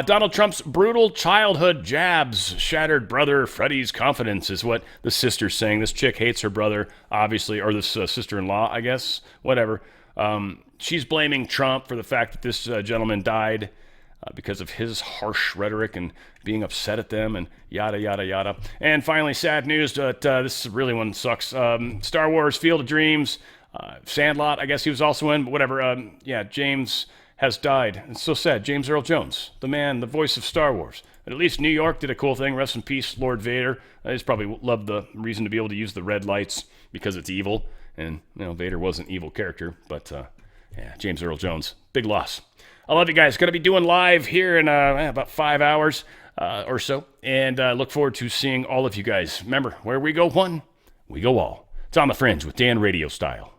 Donald Trump's brutal childhood jabs shattered brother Freddie's confidence, is what the sister's saying. This chick hates her brother, obviously, or this sister-in-law, I guess, whatever. She's blaming Trump for the fact that this gentleman died because of his harsh rhetoric and being upset at them and yada, yada, yada. And finally, sad news, but this really one sucks. Star Wars Field of Dreams, Sandlot, I guess he was also in, but whatever. James has died. It's so sad. James Earl Jones, the man, the voice of Star Wars. But at least New York did a cool thing. Rest in peace, Lord Vader. I just probably loved the reason to be able to use the red lights because it's evil. And, Vader was an evil character. But, James Earl Jones, big loss. I love you guys. Going to be doing live here in about 5 hours or so. And look forward to seeing all of you guys. Remember, where we go one, we go all. It's On the Fringe with Dan Radio Style.